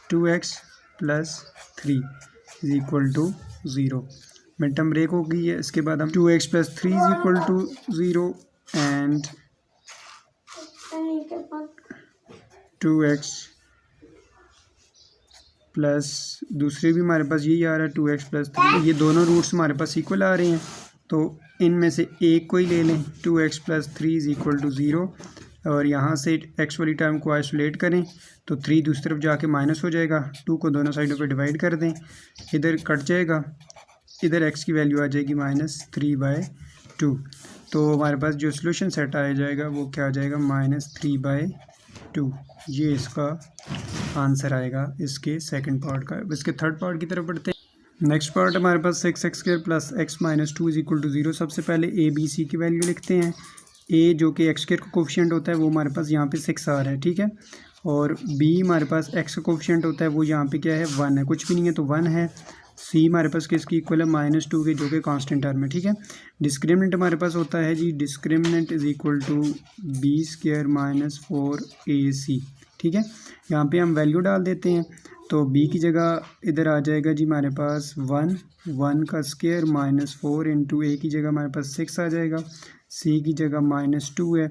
S1: 2x + 3 equal to 0। Mid term break हो गई है। इसके बाद हम 2x + 3 equal to 0 and 2x plus दूसरे भी हमारे पास यही आ रहा है 2x + 3। ये दोनों रूट्स हमारे पास इक्वल आ रहे हैं, तो इनमें से एक को ही ले लें। 2x + 3 इक्वल टू 0, और यहाँ से x वाली टर्म को आइसोलेट करें तो 3 दूसरी तरफ जाके माइनस हो जाएगा। 2 को दोनों साइडों पे डिवाइड कर दें, इधर कट जाएगा, इधर x की वैल्यू आ जाएगी -3/2। तो हमारे पास जो सोल्यूशन सेट आ जाएगा वो क्या आ जाएगा, -3/2। ये इसका आंसर आएगा इसके सेकंड पार्ट का। इसके थर्ड पार्ट की तरफ बढ़ते हैं। नेक्स्ट पार्ट हमारे पास 6x² + x - 2 इक्वल टू 0। सबसे पहले a b c की वैल्यू लिखते हैं। a जो कि x² का कोफिशिएंट होता है वो हमारे पास यहाँ पे 6 आ रहा है, ठीक है। और b हमारे पास x का कोफिशिएंट होता है वो यहाँ पे क्या है, 1 है, कुछ भी नहीं है तो 1 है। c हमारे पास किसकी इक्वल है, -2 के, जो कि कांस्टेंट टर्म है, ठीक है। डिस्क्रिमिनेंट हमारे पास होता है जी, discriminant is equal to b² - 4ac, ठीक है। यहाँ पे हम वैल्यू डाल देते हैं, तो b की जगह इधर आ जाएगा जी हमारे पास 1 का स्क्वायर -4 इंटू a की जगह हमारे पास 6 आ जाएगा। c की जगह -2 है,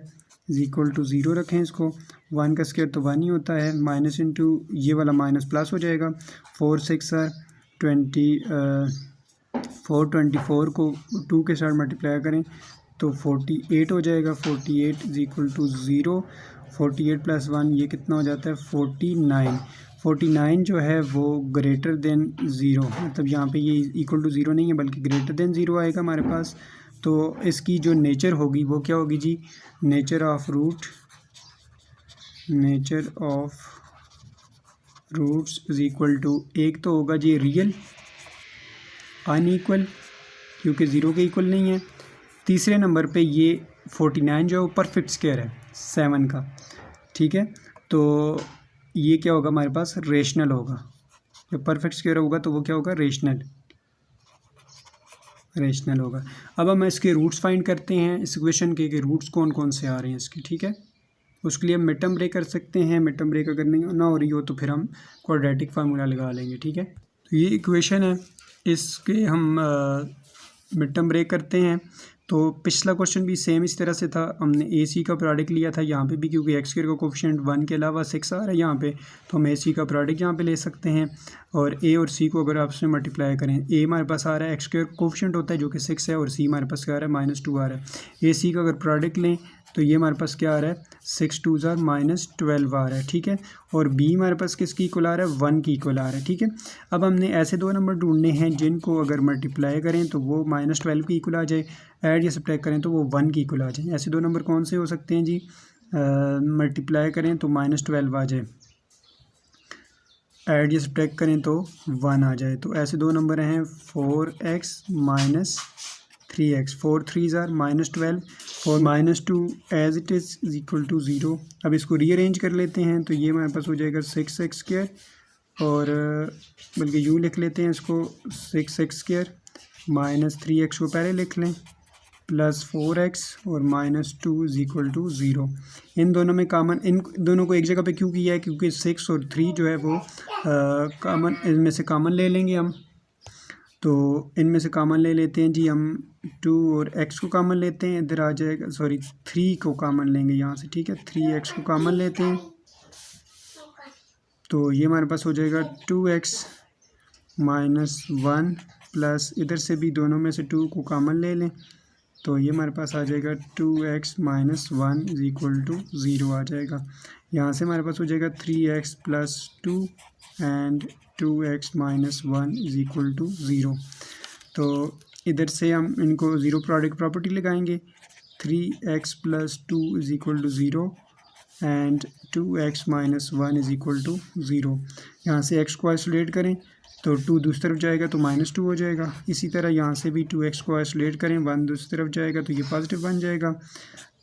S1: इज इक्वल टू 0 रखें इसको। 1 का स्क्वायर तो 1 ही होता है, माइनस इंटू ये वाला माइनस प्लस हो जाएगा। 4 6 424 को 2 के साथ मल्टीप्लाई करें तो 48 हो जाएगा। 48 इज इक्वल टू 0। 48 + 1 ये कितना हो जाता है, 49। 49 जो है वो ग्रेटर देन 0, मतलब यहाँ पे ये इक्वल टू 0 नहीं है बल्कि ग्रेटर देन 0 आएगा हमारे पास। तो इसकी जो नेचर होगी वो क्या होगी जी, nature of roots is equal to, एक तो होगा जी रियल अनइक्वल क्योंकि 0 के इक्वल नहीं है। तीसरे नंबर पे ये 49 जो है वो परफेक्ट स्क्वायर है 7 का, ठीक है। तो ये क्या होगा हमारे पास, रेशनल होगा। जब परफेक्ट स्क्वायर होगा तो वो क्या होगा, रेशनल होगा। अब हम इसके रूट्स फाइंड करते हैं इस इक्वेशन के रूट्स कौन कौन से आ रहे हैं इसके, ठीक है। उसके लिए हम मिड टर्म ब्रेक कर सकते हैं। मिड टर्म ब्रेक अगर नहीं ना हो रही हो तो फिर हम क्वाड्रेटिक फार्मूला लगा लेंगे, ठीक है। तो ये इक्वेशन है, इसके हम मिड टर्म ब्रेक करते हैं। तो पिछला क्वेश्चन भी सेम इस तरह से था, हमने ए सी का प्रोडक्ट लिया था यहाँ पे भी, क्योंकि x² का कोफिशिएंट 1 के अलावा 6 आ रहा है यहाँ पे, तो हम ए सी का प्रोडक्ट यहाँ पे ले सकते हैं। और a और c को अगर आपसे मल्टीप्लाई करें, a हमारे पास आ रहा है x² कोफिशिएंट होता है जो कि 6 है, और c हमारे पास क्या आ रहा है, -2 आ रहा है। a c का अगर प्रोडक्ट लें तो ये हमारे पास क्या आ रहा है, 6 2 -12 आ रहा है, ठीक है। और b हमारे पास किसकी इक्वल आ रहा है, 1 की इक्वल आ रहा है, ठीक है। अब हमने ऐसे दो नंबर ढूंढने हैं जिनको अगर मल्टीप्लाई करें तो वो -12 की इक्वल आ जाए, ऐड या सब्ट्रैक्ट करें तो वो 1 की इक्वल आ जाए। ऐसे दो नंबर कौन से हो सकते हैं जी, मल्टीप्लाई करें तो -12 आ जाए, ऐड या सब्ट्रैक्ट करें तो 1 आ जाए। तो ऐसे दो नंबर हैं 4x - 3x। 4 3s are -12 और -2 as it is equal to 0। अब इसको रीअरेंज कर लेते हैं तो ये हमारे पास हो जाएगा 6x², और बल्कि यूँ लिख लेते हैं इसको 6x² -3x को पहले लिख लें, प्लस 4x और -2 इज इक्वल टू 0। इन दोनों में कामन, इन दोनों को एक जगह पे क्यों किया है, क्योंकि 6 और 3 जो है वो कामन, इनमें से कामन ले लेंगे हम। तो इनमें से कामन ले लेते हैं जी हम, 2 और x को कामन लेते हैं, इधर आ जाएगा, सॉरी 3 को कामन लेंगे यहाँ से, ठीक है। 3x को कामन लेते हैं तो ये हमारे पास हो जाएगा 2x -1 प्लस इधर से भी दोनों में से 2 को कामन ले लें तो ये हमारे पास आ जाएगा 2x -1 इज इक्वल टू 0 आ जाएगा। यहाँ से हमारे पास हो जाएगा 3x + 2 and 2x -1 is equal to 0। तो इधर से हम इनको ज़ीरो प्रोडक्ट प्रॉपर्टी लगाएंगे, 3x + 2 is equal to 0 and 2x -1 is equal to 0। यहाँ से x को आइसोलेट करें तो 2 दूसरी तरफ जाएगा तो -2 हो जाएगा। इसी तरह यहाँ से भी 2x को आइसोलेट करें, 1 दूसरी तरफ जाएगा तो ये पॉजिटिव बन जाएगा।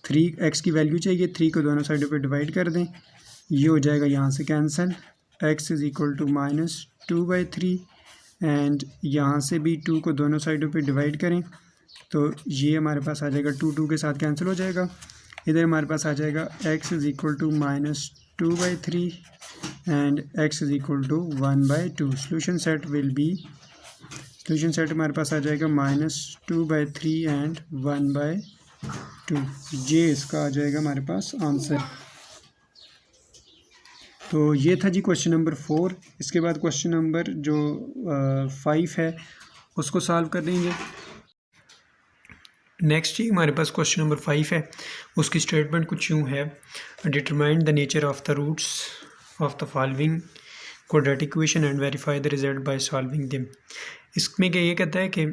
S1: 3x की वैल्यू चाहिए, 3 को दोनों साइडों पे डिवाइड कर दें, ये हो जाएगा यहाँ से cancel, x is equal to -2/3 and यहाँ से भी 2 को दोनों साइडों पे डिवाइड करें तो ये हमारे पास आ जाएगा 2 के साथ कैंसिल हो जाएगा। इधर हमारे पास आ जाएगा x is equal to -2/3 and x is equal to 1/2। Solution set will be, solution set हमारे पास आ जाएगा -2/3 एंड 1/2। ये इसका आ जाएगा हमारे पास आंसर। तो ये था जी क्वेश्चन नंबर 4। इसके बाद क्वेश्चन नंबर जो 5 है उसको सॉल्व कर देंगे। नेक्स्ट ही हमारे पास क्वेश्चन नंबर 5 है, उसकी स्टेटमेंट कुछ यूँ है, determine the nature of the roots of the following quadratic equation and verify the result by solving them. इसमें क्या ये कहता है कि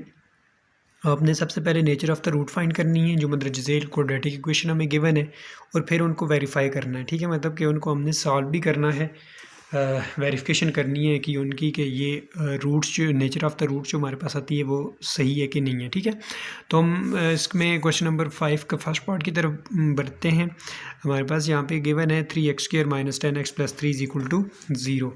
S1: आपने सबसे पहले nature of the root find करनी है जो मदरज झेल क्वाड्रेटिक इक्वेशन हमें गिवन है, और फिर उनको वेरीफाई करना है, ठीक है। मतलब कि उनको हमने सॉल्व भी करना है, वेरिफिकेशन करनी है कि उनकी कि ये रूट्स जो नेचर ऑफ द रूट जो हमारे पास आती है वो सही है कि नहीं है, ठीक है। तो हम इसमें क्वेश्चन नंबर 5 का फर्स्ट पार्ट की तरफ बढ़ते हैं। हमारे पास यहाँ पे गिवन है 3x² - 10x + 3 = 0।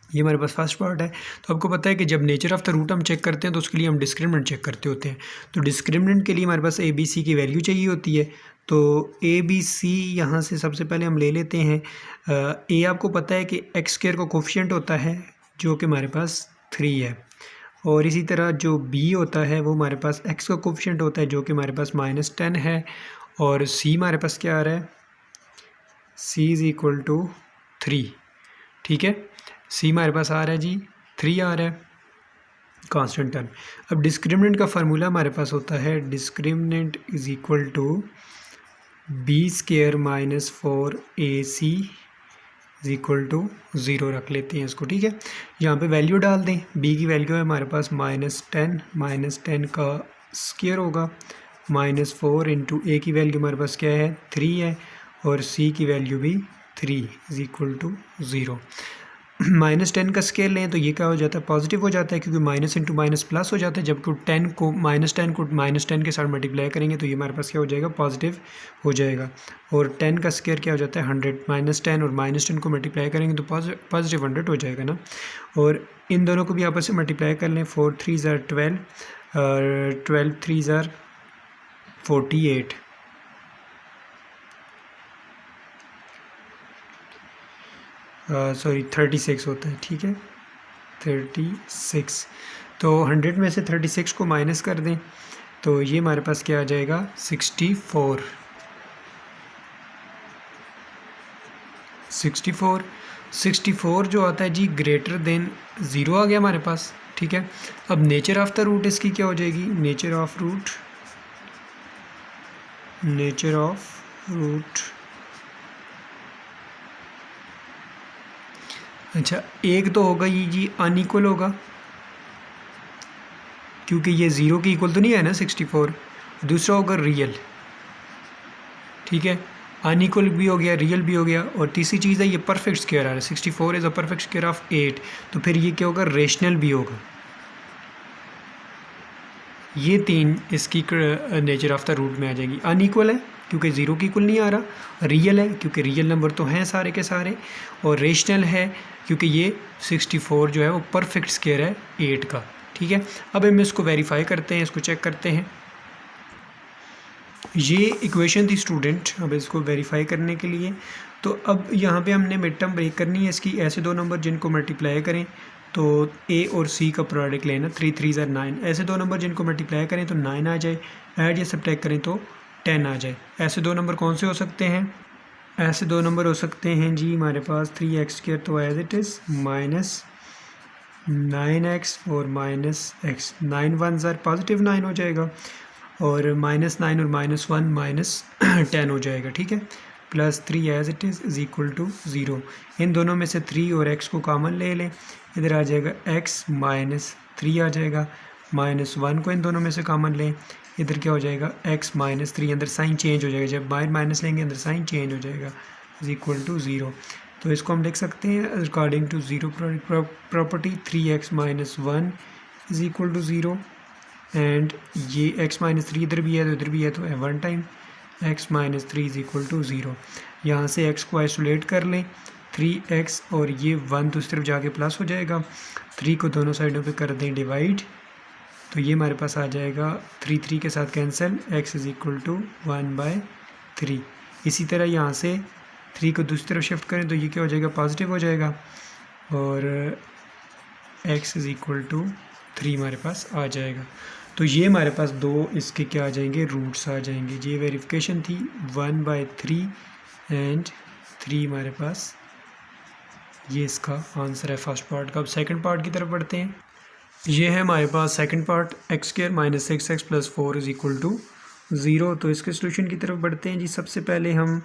S1: ये हमारे पास फर्स्ट पार्ट है। तो आपको पता है कि जब नेचर ऑफ द रूट हम चेक करते हैं तो उसके लिए हम डिस्क्रिमिनेंट चेक करते होते हैं। तो डिस्क्रिमिनेंट के लिए हमारे पास ABC की वैल्यू चाहिए होती है। तो ABC यहाँ से सबसे पहले हम ले लेते हैं। A आपको पता है कि x² का कोफिशिएंट होता है जो कि हमारे पास 3 है, और इसी तरह जो B होता है वो हमारे पास x का कोफिशिएंट होता है जो कि हमारे पास -10 है, और C हमारे पास क्या आ रहा है, C = 3, ठीक है। C हमारे पास आ रहा है जी 3 आ रहा है कांस्टेंट टर्म। अब डिस्क्रिमिनेंट का फार्मूला हमारे पास होता है, discriminant is equal to B² - 4AC is equal to 0 रख लेते हैं इसको, ठीक है। यहाँ पे वैल्यू डाल दें, B की वैल्यू है हमारे पास -10 का स्क्वायर होगा, -4 इंटू A की वैल्यू हमारे पास क्या है 3 है, और C की वैल्यू भी 3 इज इक्वल टू 0। -10 का स्केल लें तो ये क्या हो जाता है, पॉजिटिव हो जाता है, क्योंकि माइनस इंटू माइनस प्लस हो जाता है। जबकि -10 को -10 के साथ मल्टीप्लाई करेंगे तो ये हमारे पास क्या हो जाएगा, पॉजिटिव हो जाएगा। और 10 का स्केयर क्या हो जाता है 100, -10 और -10 को मल्टीप्लाई करेंगे तो पॉजिटिव 100 हो जाएगा ना। और इन दोनों को भी आपस से मल्टीप्लाई कर लें, 4 3 = 12, 12 3 = 48, सॉरी 36 होता है, ठीक है 36। तो 100 में से 36 को माइनस कर दें तो ये हमारे पास क्या आ जाएगा 64। 64 जो आता है जी ग्रेटर देन 0 आ गया हमारे पास, ठीक है। अब नेचर ऑफ द रूट इसकी क्या हो जाएगी, नेचर ऑफ रूट अच्छा, एक तो होगा ये जी अनइक्वल होगा, क्योंकि ये 0 के इक्वल तो नहीं है ना 64। दूसरा होगा रियल, ठीक है, अनइक्वल भी हो गया, रियल भी हो गया। और तीसरी चीज़ है ये परफेक्ट स्क्वायर आ रहा है, 64 is a perfect square of 8, तो फिर ये क्या होगा, रेशनल भी होगा। ये 3 इसकी नेचर ऑफ द रूट में आ जाएगी। अनइक्वल है क्योंकि 0 की इक्वल नहीं आ रहा, रियल है क्योंकि रियल नंबर तो हैं सारे के सारे, और रेशनल है क्योंकि ये 64 जो है वो परफेक्ट स्क्वायर है 8 का, ठीक है। अब हम इसको वेरीफाई करते हैं, इसको चेक करते हैं। ये इक्वेशन थी स्टूडेंट, अब इसको वेरीफाई करने के लिए। तो अब यहाँ पे हमने मिड टर्म ब्रेक करनी है इसकी। ऐसे दो नंबर जिनको मल्टीप्लाई करें तो ए और सी का प्रोडक्ट लेना, 3 3 ज़ार 9। ऐसे दो नंबर जिनको मल्टीप्लाई करें तो 9 आ जाए, ऐड या सब्ट्रैक्ट करें तो 10 आ जाए। ऐसे दो नंबर कौन से हो सकते हैं? ऐसे दो नंबर हो सकते हैं जी हमारे पास 3x² तो as it is minus 9x और माइनस x। 9 1 ज़ार पॉजिटिव 9 हो जाएगा, और -9 और -1 -10 हो जाएगा, ठीक है। +3 as it is equal to 0। इन दोनों में से 3 और x को कॉमन ले लें, इधर आ जाएगा x -3 आ जाएगा। -1 को इन दोनों में से कॉमन लें, इधर क्या हो जाएगा x -3। अंदर साइन चेंज हो जाएगा, जब बाहर माइनस लेंगे अंदर साइन चेंज हो जाएगा, इज इक्वल टू 0। तो इसको हम लिख सकते हैं according to zero property 3x - 1 is equal to 0। And ये x -3 इधर भी है तो इधर भी है, तो 1 time x -3 is equal to 0। यहाँ से x को आइसोलेट कर लें, 3x और ये 1 दूसरी तरफ जाके प्लस हो जाएगा। 3 को दोनों साइडों पे कर दें डिवाइड, तो ये हमारे पास आ जाएगा 3 3 के साथ cancel, x is equal to 1/3। इसी तरह यहाँ से 3 को दूसरी तरफ शिफ्ट करें तो ये क्या हो जाएगा, पॉजिटिव हो जाएगा, और x इज इक्वल टू 3 हमारे पास आ जाएगा। तो ये हमारे पास दो इसके क्या आ जाएंगे, रूट्स आ जाएंगे। ये वेरिफिकेशन थी 1/3 एंड 3 हमारे पास, ये इसका आंसर है फर्स्ट पार्ट का। अब सेकंड पार्ट की तरफ बढ़ते हैं। ये है हमारे पास second part, x² - 6x + 4 is equal to 0। तो इसके सोल्यूशन की तरफ बढ़ते हैं जी। सबसे पहले हम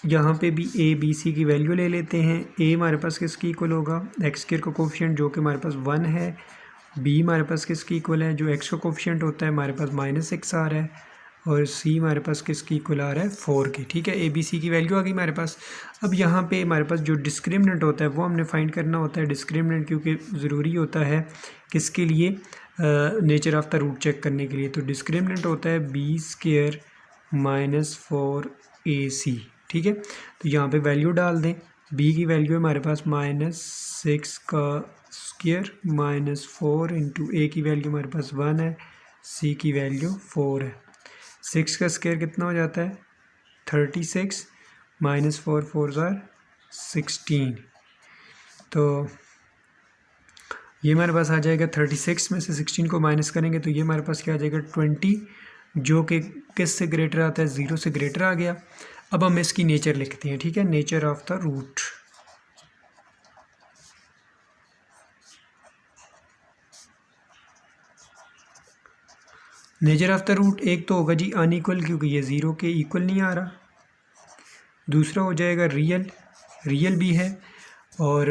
S1: यहाँ पे भी a b c की वैल्यू ले लेते हैं। a हमारे पास किसकी इक्वल होगा, x² का कोफिशिएंट जो कि हमारे पास 1 है। b हमारे पास किसकी इक्वल है, जो x का कोफिशिएंट होता है हमारे पास -6 आ रहा है, और c हमारे पास किसकी इक्वल आ रहा है, 4 की, ठीक है। a b c की वैल्यू आ गई हमारे पास। अब यहाँ पे हमारे पास जो डिस्क्रिमिनेंट होता है वो हमने फाइंड करना होता है। डिस्क्रिमिनेंट क्योंकि ज़रूरी होता है किसके लिए, nature of the root check करने के लिए। तो डिस्क्रिमिनेंट होता है b² - 4ac, ठीक है। तो यहाँ पे वैल्यू डाल दें, b की वैल्यू है हमारे पास -6 का स्क्वायर -4 इंटू a की वैल्यू हमारे पास 1 है, c की वैल्यू 4 है। 6 का स्क्वायर कितना हो जाता है, 36 -4 4 ज़ार 16। तो ये हमारे पास आ जाएगा 36 में से 16 को माइनस करेंगे तो ये हमारे पास क्या आ जाएगा 20, जो कि किस से ग्रेटर आता है, 0 से ग्रेटर आ गया। अब हम इसकी नेचर लिखते हैं, ठीक है, nature of the root. Nature of the root एक तो होगा जी अनइक्वल, क्योंकि ये 0 के इक्वल नहीं आ रहा। दूसरा हो जाएगा रियल, रियल भी है, और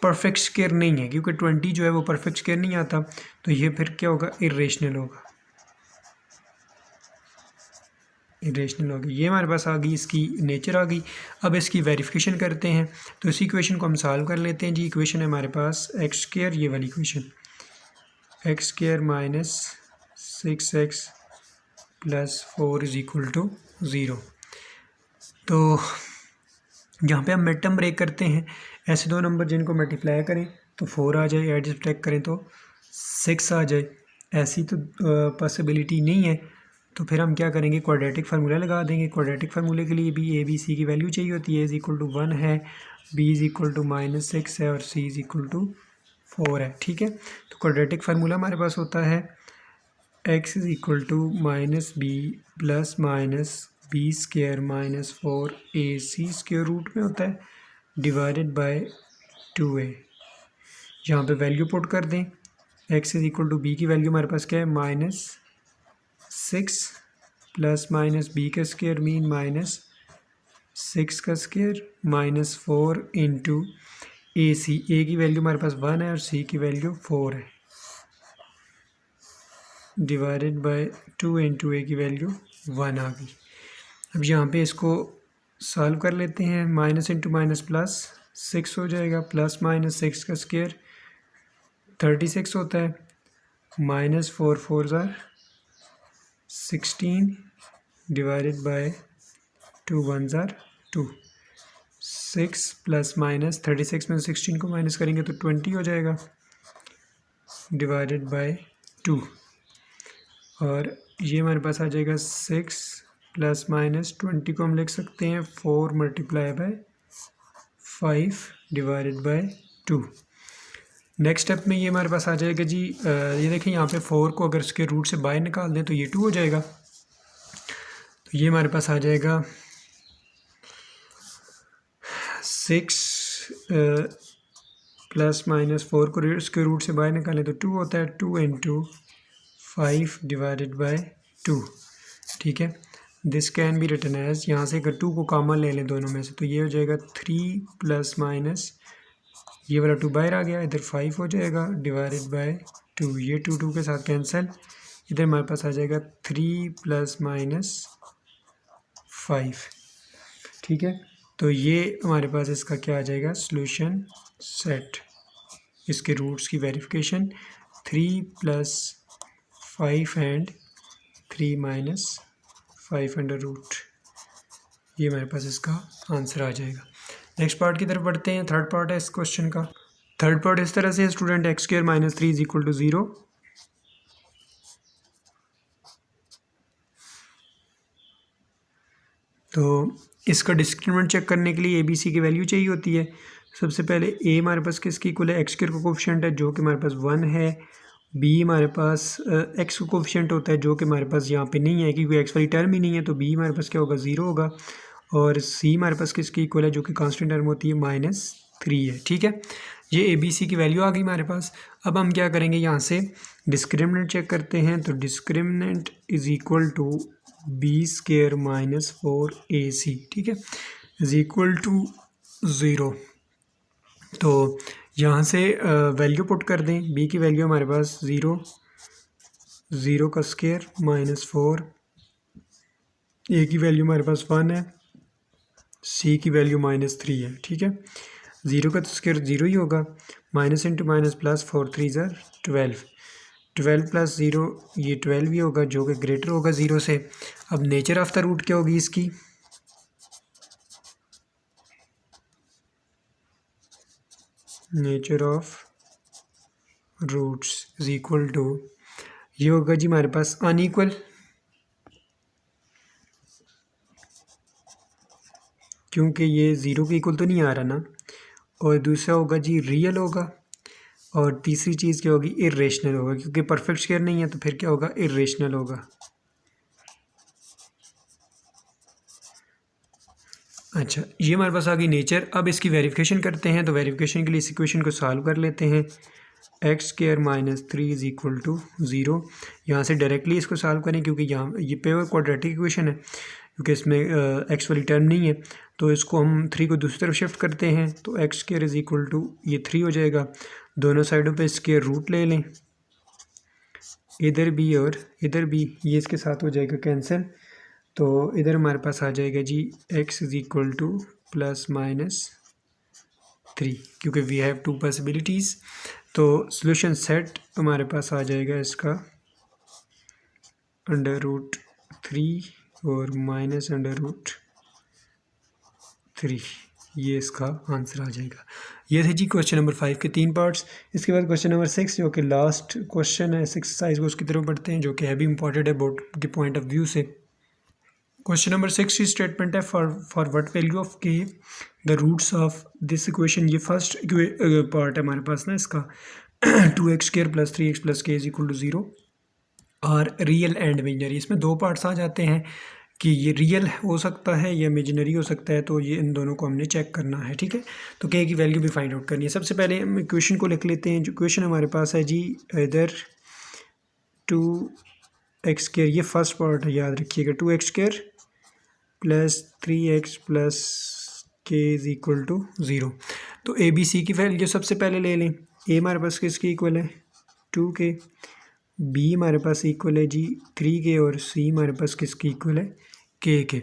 S1: परफेक्ट स्क्वायर नहीं है, क्योंकि 20 जो है वो परफेक्ट स्क्वायर नहीं आता। तो ये फिर क्या होगा, इरेशनल होगा, इरेशनल होगी। ये हमारे पास आ गई, इसकी नेचर आ गई। अब इसकी वेरिफिकेशन करते हैं। तो इस इक्वेशन को हम सॉल्व कर लेते हैं जी। इक्वेशन है हमारे पास x², ये वाली equation, x² - 6x + 4 is equal to 0। तो यहाँ पे हम मिड टर्म ब्रेक करते हैं। ऐसे दो नंबर जिनको मल्टीप्लाई करें तो 4 आ जाए, एड सब्ट्रैक्ट करें तो 6 आ जाए। ऐसी तो पॉसिबिलिटी नहीं है, तो फिर हम क्या करेंगे, क्वाड्रेटिक फार्मूला लगा देंगे। क्वाड्रेटिक फार्मूले के लिए भी a b c की वैल्यू चाहिए होती है। a = 1 है, b = -6 है, और c = 4 है, ठीक है। तो क्वाड्रेटिक फार्मूला हमारे पास होता है x = -b + -b² - 4ac square root में होता है, डिवाइडेड बाय 2a। यहाँ पे वैल्यू पुट कर दें। x = b की वैल्यू हमारे पास क्या है, -6 ± b का स्क्वायर मीन -6 का स्क्वायर -4 इंटू ac। a की वैल्यू हमारे पास 1 है और c की वैल्यू 4 है, डिवाइडेड बाय 2 इंटू a की वैल्यू 1 आ गई। अब यहाँ पे इसको सॉल्व कर लेते हैं। माइनस इंटू माइनस प्लस 6 हो जाएगा, प्लस -6 का स्क्वायर 36 होता है, -4 4 ज़ार 16 डिवाइडेड बाय 2 1 ज़ार 2। 6 ± 36 में 16 को माइनस करेंगे तो 20 हो जाएगा, डिवाइडेड बाय 2। और ये हमारे पास आ जाएगा 6 प्लस माइनस 20 को हम लिख सकते हैं 4 multiply by 5 divided by 2। Next step में ये हमारे पास आ जाएगा जी, ये देखें यहाँ पे 4 को अगर इसके रूट से बाहर निकाल दें तो ये 2 हो जाएगा। तो ये हमारे पास आ जाएगा 6 प्लस माइनस 4 को इसके रूट से बाहर निकालें तो 2 होता है, 2 इंटू 5 डिवाइडेड बाय 2। ठीक है, this can be written as, यहाँ से अगर 2 को कॉमन ले लें दोनों में से तो ये हो जाएगा 3 प्लस माइनस ये वाला 2 बाहर आ गया, इधर 5 हो जाएगा डिवाइडेड बाय 2। ये 2 के साथ कैंसिल, इधर हमारे पास आ जाएगा 3 प्लस माइनस 5। ठीक है, तो ये हमारे पास इसका क्या आ जाएगा सॉल्यूशन सेट। इसके रूट्स की verification 3 plus 5 and 3 minus 5 under root, ये हमारे पास इसका आंसर आ जाएगा। नेक्स्ट पार्ट की तरफ बढ़ते हैं। थर्ड पार्ट है इस क्वेश्चन का। थर्ड पार्ट इस तरह से student x square minus 3 is equal to 0। तो इसका डिस्क्रिमिनेंट चेक करने के लिए ए बी सी की वैल्यू चाहिए होती है। सबसे पहले ए हमारे पास किसकी इक्वल है, एक्स स्क्वायर का कोफिशिएंट है जो कि हमारे पास 1 है। बी हमारे पास एक्स का कोफिशिएंट होता है जो कि हमारे पास यहाँ पे नहीं है क्योंकि एक्स वाली टर्म ही नहीं है, तो बी हमारे पास क्या होगा 0 होगा। और सी हमारे पास किसकी इक्वल है जो कि कांस्टेंट टर्म होती है -3 है। ठीक है, ये ए बी सी की वैल्यू आ गई हमारे पास। अब हम क्या करेंगे, यहाँ से डिस्क्रिमिनेंट चेक करते हैं। तो discriminant is equal to B square minus 4ac, ठीक है, इज इक्वल टू 0। तो यहाँ से वैल्यू पुट कर दें। बी की वैल्यू हमारे पास 0, 0 का स्क्वायर -4, ए की वैल्यू हमारे पास 1 है, सी की वैल्यू -3 है। ठीक है, 0 का तो स्क्वायर 0 ही होगा, माइनस इंटू माइनस प्लस 4 3 ज़र 12, 12 प्लस 0 ये 12 ही होगा जो कि ग्रेटर होगा 0 से। अब नेचर ऑफ द रूट क्या होगी इसकी, nature of roots is equal to, ये होगा जी हमारे पास अनइक्वल, क्योंकि ये 0 के इक्वल तो नहीं आ रहा ना। और दूसरा होगा जी रियल होगा, और तीसरी चीज़ क्या होगी, इर्रेशनल होगा, क्योंकि परफेक्ट स्क्वायर नहीं है तो फिर क्या होगा, इर्रेशनल होगा। अच्छा, ये हमारे पास आ गई नेचर। अब इसकी वेरिफिकेशन करते हैं। तो वेरिफिकेशन के लिए इस इक्वेशन को सॉल्व कर लेते हैं। X square minus 3 is equal to 0। यहाँ से डायरेक्टली इसको सॉल्व करें क्योंकि यहाँ ये प्योर क्वाड्रेटिक इक्वेशन है, क्योंकि इसमें एक्स वाली टर्म नहीं है। तो इसको हम 3 को दूसरी तरफ शिफ्ट करते हैं। तो x square is equal to ये 3 हो जाएगा। दोनों साइडों पे स्क्वायर रूट ले लें, इधर भी और इधर भी, ये इसके साथ हो जाएगा कैंसिल। तो इधर हमारे पास आ जाएगा जी x is equal two plus minus 3, क्योंकि वी हैव 2 पॉसिबिलिटीज़। तो सॉल्यूशन सेट हमारे पास आ जाएगा इसका √3 और -√3, ये इसका आंसर आ जाएगा। ये थे जी क्वेश्चन नंबर 5 के 3 पार्ट्स। इसके बाद क्वेश्चन नंबर 6 जो कि लास्ट क्वेश्चन है इस एक्सरसाइज को, उसकी तरफ बढ़ते हैं, जो कि है भी इंपॉर्टेंट है बोर्ड के पॉइंट ऑफ व्यू से। क्वेश्चन नंबर 6 की स्टेटमेंट है for what value of k the roots of this equation. ये फर्स्ट पार्ट है हमारे पास ना इसका 2x square plus 3x plus k is equal to 0 और रियल एंड इमेजिनरी। इसमें 2 पार्ट्स आ जाते हैं कि ये रियल हो सकता है या इमेजिनरी हो सकता है, तो ये इन दोनों को हमने चेक करना है। ठीक है, तो के की वैल्यू भी फाइंड आउट करनी है। सबसे पहले हम इक्वेशन को लिख लेते हैं। जो इक्वेशन हमारे पास है जी, इधर 2x स्क्वायर, ये फर्स्ट पार्ट है, याद रखिएगा, 2x square plus 3x plus k is equal to 0। तो ए बी सी की वैल्यू सबसे पहले ले लें। ए हमारे पास किसकी इक्वल है, 2 के, बी हमारे पास इक्वल है जी 3 के, और सी हमारे पास किसकी इक्वल है, के।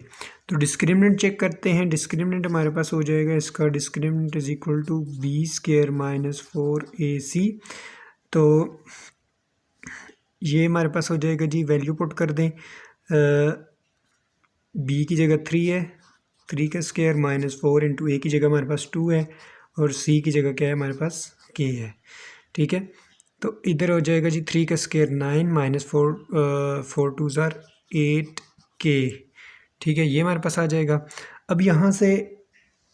S1: तो डिस्क्रिमिनेंट चेक करते हैं। डिस्क्रिमिनेंट हमारे पास हो जाएगा इसका, discriminant is equal to B square minus 4ac। तो ये हमारे पास हो जाएगा जी, वैल्यू पुट कर दें। बी की जगह 3 है, 3 का स्क्वायर -4 इंटू ए की जगह हमारे पास 2 है, और सी की जगह क्या है हमारे पास, के है। ठीक है, तो इधर हो जाएगा जी 3 का स्क्वायर 9 -4 4 2 ज़ार 8 के। ठीक है, ये हमारे पास आ जाएगा। अब यहाँ से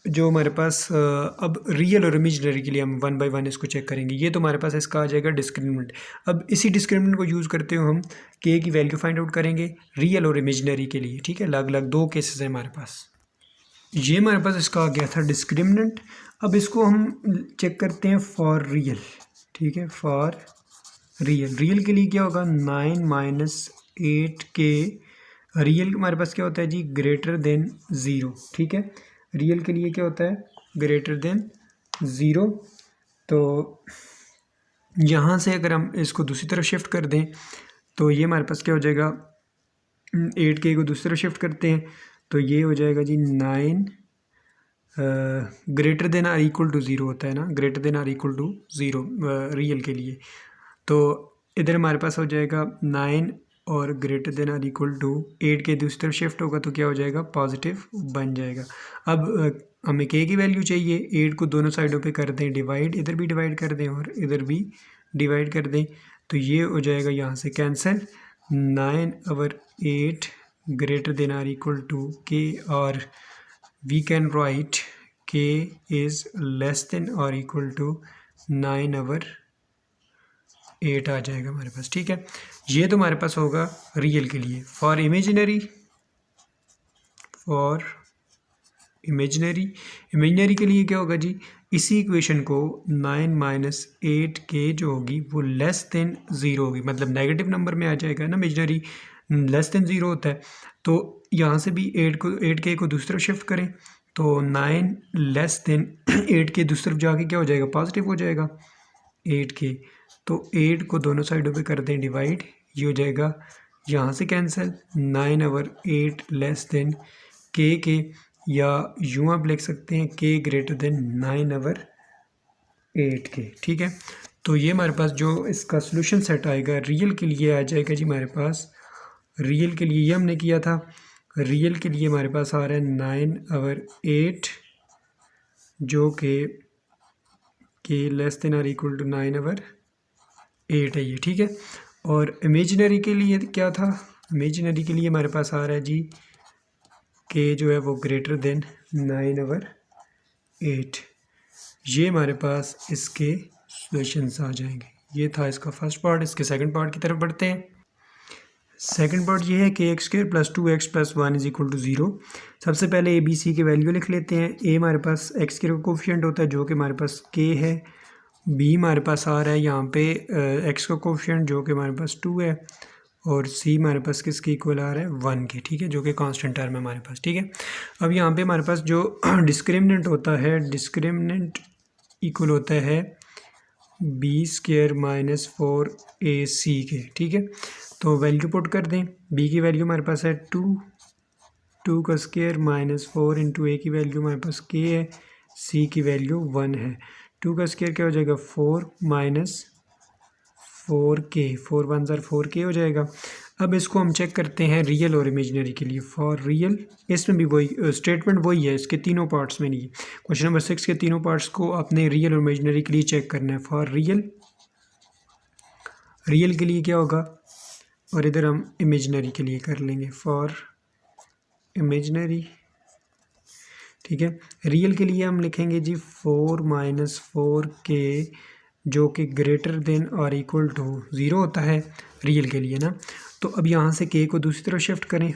S1: जो हमारे पास अब रियल और इमेजिनरी के लिए हम वन बाय वन इसको चेक करेंगे। ये तो हमारे पास इसका आ जाएगा डिस्क्रिमिनेंट। अब इसी डिस्क्रिमिनेंट को यूज़ करते हुए हम के की वैल्यू फाइंड आउट करेंगे रियल और इमेजिनरी के लिए। ठीक है, अलग अलग दो केसेस हैं हमारे पास। ये हमारे पास इसका आ गया था डिस्क्रिमिनेंट। अब इसको हम चेक करते हैं फॉर रियल। ठीक है, फॉर रियल के लिए क्या होगा, 9 माइनस 8 के। रियल हमारे पास क्या होता है जी, ग्रेटर देन ज़ीरो। ठीक है, रियल के लिए क्या होता है, ग्रेटर देन ज़ीरो। तो यहाँ से अगर हम इसको दूसरी तरफ शिफ्ट कर दें तो ये हमारे पास क्या हो जाएगा, 8K को दूसरी तरफ शिफ्ट करते हैं तो ये हो जाएगा जी 9 greater than or equal to zero होता है ना, greater than or equal to zero real के लिए। तो इधर हमारे पास हो जाएगा 9 और greater than or equal to 8K दूसरी तरफ शिफ्ट होगा तो क्या हो जाएगा, पॉजिटिव बन जाएगा। अब हमें K की वैल्यू चाहिए, 8 को दोनों साइडों पे कर दें डिवाइड, इधर भी डिवाइड कर दें और इधर भी डिवाइड कर दें तो ये हो जाएगा यहाँ से कैंसिल। 9 और 8 greater than or equal to K, और we can write K is less than और इक्वल टू 9 और 8 आ जाएगा हमारे पास। ठीक है, ये तो हमारे पास होगा रियल के लिए। फॉर इमेजिनरी इमेजिनरी के लिए क्या होगा जी, इसी इक्वेशन को 9 माइनस 8K जो होगी वो लेस देन ज़ीरो होगी, मतलब नेगेटिव नंबर में आ जाएगा ना, इमेजिनरी लेस देन ज़ीरो होता है। तो यहाँ से भी 8K को दूसरी तरफ शिफ्ट करें तो 9 लेस देन 8K दूसरी तरफ जाके क्या हो जाएगा, पॉजिटिव हो जाएगा 8K। तो 8 को दोनों साइडों पे कर दें डिवाइड, ये हो जाएगा यहाँ से कैंसिल। 9 और 8 लेस देन के, या यूँ आप लिख सकते हैं K ग्रेटर देन 9 और 8K। ठीक है, तो ये हमारे पास जो इसका सोल्यूशन सेट आएगा रियल के लिए आ जाएगा जी हमारे पास। रियल के लिए ये हमने किया था, रियल के लिए हमारे पास आ रहा है 9 और 8 जो के लेस देन और इक्वल टू 9 और 8 है ये। ठीक है, और इमेजिनरी के लिए क्या था, इमेजिनरी के लिए हमारे पास आ रहा है जी के जो है वो ग्रेटर देन 9 और 8। ये हमारे पास इसके सॉल्यूशंस आ जाएंगे। ये था इसका फर्स्ट पार्ट। इसके सेकंड पार्ट की तरफ बढ़ते हैं। सेकंड पार्ट ये है कि x² plus 2x plus 1 is equal to zero. सबसे पहले ABC के वैल्यू लिख लेते हैं। A हमारे पास x के कोफिशिएंट होता है जो कि हमारे पास K है। B हमारे पास आ रहा है यहाँ पे x का कोफिशिएंट जो कि हमारे पास 2 है, और C हमारे पास किसके इक्वल आ रहा है, 1 के। ठीक है, जो कि कांस्टेंट टर्म है हमारे पास। ठीक है, अब यहाँ पे हमारे पास जो डिस्क्रिमिनेंट होता है, डिस्क्रिमिनेंट इक्वल होता है B² माइनस 4AC के। ठीक है, तो वैल्यू पुट कर दें। B की वैल्यू हमारे पास है 2 का स्क्वायर माइनस 4 इंटू A की वैल्यू हमारे पास K है, C की वैल्यू 1 है। 2 का स्क्वायर क्या हो जाएगा, 4 माइनस 4K, 4 1 ज़र 4K हो जाएगा। अब इसको हम चेक करते हैं रियल और इमेजिनरी के लिए। फॉर रियल, इसमें भी वही स्टेटमेंट वही है, इसके तीनों पार्ट्स में नहीं है। क्वेश्चन नंबर 6 के तीनों पार्ट्स को आपने रियल और इमेजिनरी के लिए चेक करना है। फॉर रियल के लिए क्या होगा, और इधर हम इमेजिनरी के लिए कर लेंगे फॉर इमेजिनरी। ठीक है, रियल के लिए हम लिखेंगे जी 4 माइनस 4K जो कि ग्रेटर देन और इक्वल टू ज़ीरो होता है रियल के लिए ना। तो अब यहाँ से K को दूसरी तरफ शिफ्ट करें,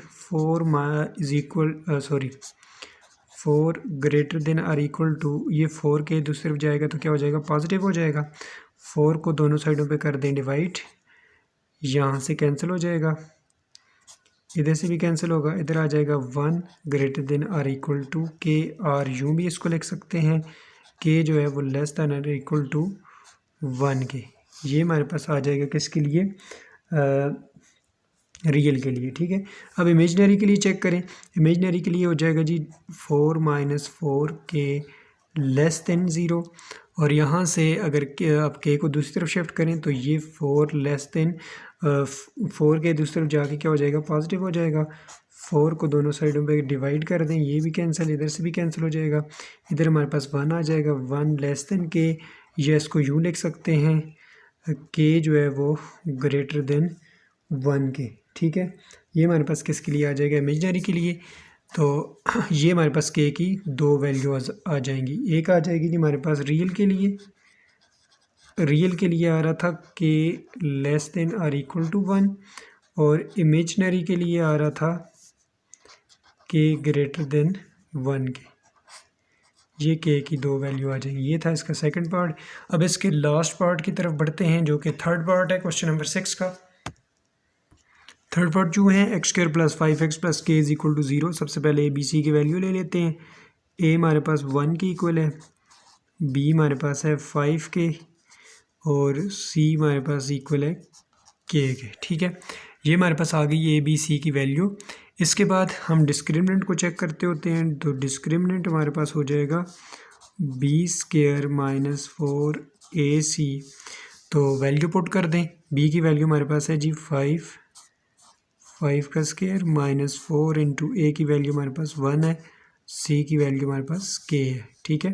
S1: 4 ग्रेटर देन और इक्वल टू, ये 4K दूसरी तरफ जाएगा तो क्या हो जाएगा, पॉजिटिव हो जाएगा। 4 को दोनों साइडों पे कर दें डिवाइड, यहाँ से कैंसिल हो जाएगा, इधर से भी कैंसिल होगा, इधर आ जाएगा 1 ग्रेटर देन और इक्वल टू K, और यूँ भी इसको लिख सकते हैं K जो है वो लेस देन और इक्वल टू 1 के। ये हमारे पास आ जाएगा किसके लिए, रियल के लिए। ठीक है, अब इमेजिनरी के लिए चेक करें। इमेजिनरी के लिए हो जाएगा जी 4 minus 4K less than zero, और यहाँ से अगर आप K को दूसरी तरफ शिफ्ट करें तो ये 4 लेस देन 4K दूसरी तरफ जाके क्या हो जाएगा, पॉजिटिव हो जाएगा। 4 को दोनों साइडों पे डिवाइड कर दें, ये भी कैंसिल, इधर से भी कैंसिल हो जाएगा, इधर हमारे पास 1 आ जाएगा। 1 लेस देन K, ये इसको यूँ लिख सकते हैं K जो है वो ग्रेटर देन 1 के। ठीक है, ये हमारे पास किसके लिए आ जाएगा, इमेजनरी के लिए। तो ये हमारे पास के की दो वैल्यूज आ जाएंगी। एक आ जाएगी जी हमारे पास रियल के लिए, रियल के लिए आ रहा था k less than or equal to 1, और इमेजनरी के लिए आ रहा था के ग्रेटर देन 1 के। ये के की दो वैल्यू आ जाएंगी। ये था इसका सेकंड पार्ट। अब इसके लास्ट पार्ट की तरफ बढ़ते हैं जो कि थर्ड पार्ट है क्वेश्चन नंबर 6 का। थर्ड पार्ट जो है x square plus 5x plus k is equal to 0। सबसे पहले ए बी सी की वैल्यू ले लेते हैं। ए हमारे पास 1 के इक्वल है, बी हमारे पास है 5 के, और सी हमारे पास इक्वल है के। ठीक है, ये हमारे पास आ गई ए बी सी की वैल्यू। इसके बाद हम डिस्क्रिमिनेंट को चेक करते होते हैं। तो डिस्क्रिमिनेंट हमारे पास हो जाएगा बी स्क्वायर माइनस 4ac। तो वैल्यू पुट कर दें। बी की वैल्यू हमारे पास है जी 5 का स्क्वायर माइनस 4 इंटू ए की वैल्यू हमारे पास 1 है, सी की वैल्यू हमारे पास के है। ठीक है,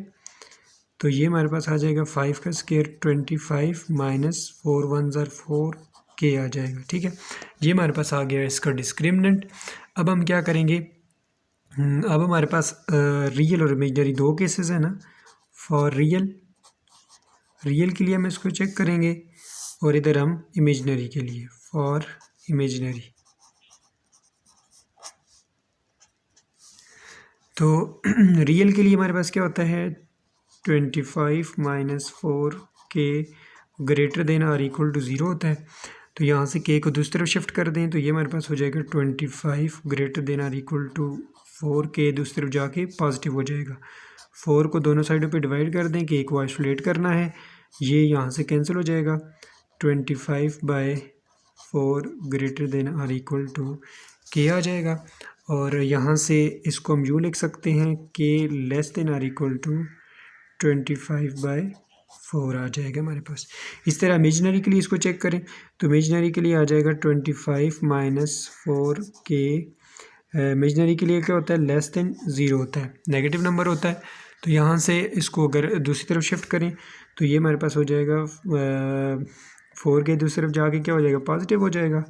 S1: तो ये हमारे पास आ जाएगा 5 का स्क्वायर 25 माइनस 4 1 ज़र 4 के आ जाएगा। ठीक है, ये हमारे पास आ गया इसका डिस्क्रिमिनेंट। अब हम क्या करेंगे, अब हमारे पास रियल और इमेजनरी दो केसेस है ना। फॉर रियल के लिए हम इसको चेक करेंगे, और इधर हम इमेजनरी के लिए फॉर इमेजनरी। तो रियल के लिए हमारे पास क्या होता है, 25 माइनस 4 के greater than or equal to 0 होता है। तो यहाँ से के को दूसरी तरफ शिफ्ट कर दें तो ये हमारे पास हो जाएगा 25 greater than or equal to 4 के दूसरी तरफ जाके पॉजिटिव हो जाएगा। 4 को दोनों साइडों पे डिवाइड कर दें, के को आइसोलेट करना है, ये यहाँ से कैंसिल हो जाएगा। 25/4 greater than or equal to के आ जाएगा। और यहाँ से इसको हम यूँ लिख सकते हैं के less than or equal to 25/4 आ जाएगा हमारे पास। इस तरह इमेजनरी के लिए इसको चेक करें तो इमेजनरी के लिए आ जाएगा 25 माइनस 4 के। इमेजनरी के लिए क्या होता है, लेस देन 0 होता है, नेगेटिव नंबर होता है। तो यहाँ से इसको अगर दूसरी तरफ शिफ्ट करें तो ये हमारे पास हो जाएगा 4 के दूसरी तरफ जाके क्या हो जाएगा, पॉजिटिव हो जाएगा।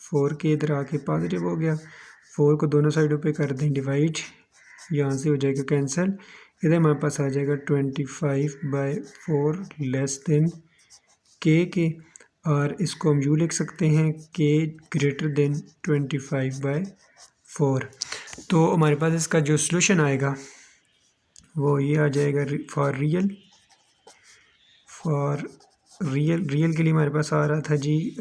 S1: 4 के इधर आके पॉजिटिव हो गया। 4 को दोनों साइडों पे कर दें डिवाइड, यहाँ से हो जाएगा कैंसिल। इधर हमारे पास आ जाएगा 25/4 लेस देन के। और इसको हम यूँ लिख सकते हैं के ग्रेटर देन 25/4। तो हमारे पास इसका जो सलूशन आएगा वो ये आ जाएगा फॉर रियल के लिए हमारे पास आ रहा था जी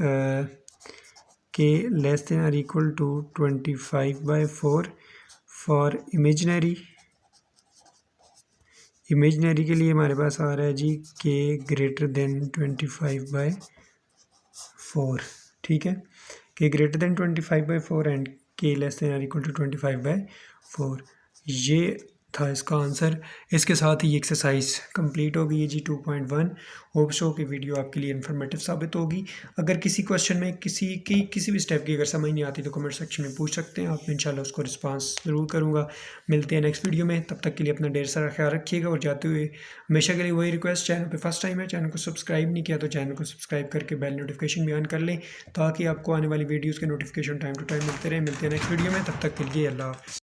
S1: के less than or equal to 25/4। For imaginary के लिए हमारे पास आ रहा है जी के ग्रेटर देन 25/4। ठीक है, के ग्रेटर देन 25/4 एंड के less than or equal to 25/4। ये था इसका आंसर। इसके साथ ही एक्सरसाइज कंप्लीट हो गई है जी 2.1। होप सो कि वीडियो आपके लिए इन्फॉर्मेटिव साबित होगी। अगर किसी क्वेश्चन में किसी भी स्टेप की अगर समझ नहीं आती तो कमेंट सेक्शन में पूछ सकते हैं आप, इंशाल्लाह उसको रिस्पांस ज़रूर करूँगा। मिलते हैं नेक्स्ट वीडियो में, तब तक के लिए अपना ढेर सारा ख्याल रखिएगा। और जाते हुए हमेशा के लिए वही रिक्वेस्ट, चैनल पर फर्स्ट टाइम है, चैनल को सब्सक्राइब नहीं किया तो चैनल को सब्सक्राइब करके बेल नोटिफिकेशन भी ऑन कर लें ताकि आपको आने वाली वीडियोज़ के नोटिफिकेशन टाइम टू टाइम मिलते रहे। मिलते हैं नेक्स्ट वीडियो में, तब तक के लिए अल्लाह हाफ़िज़।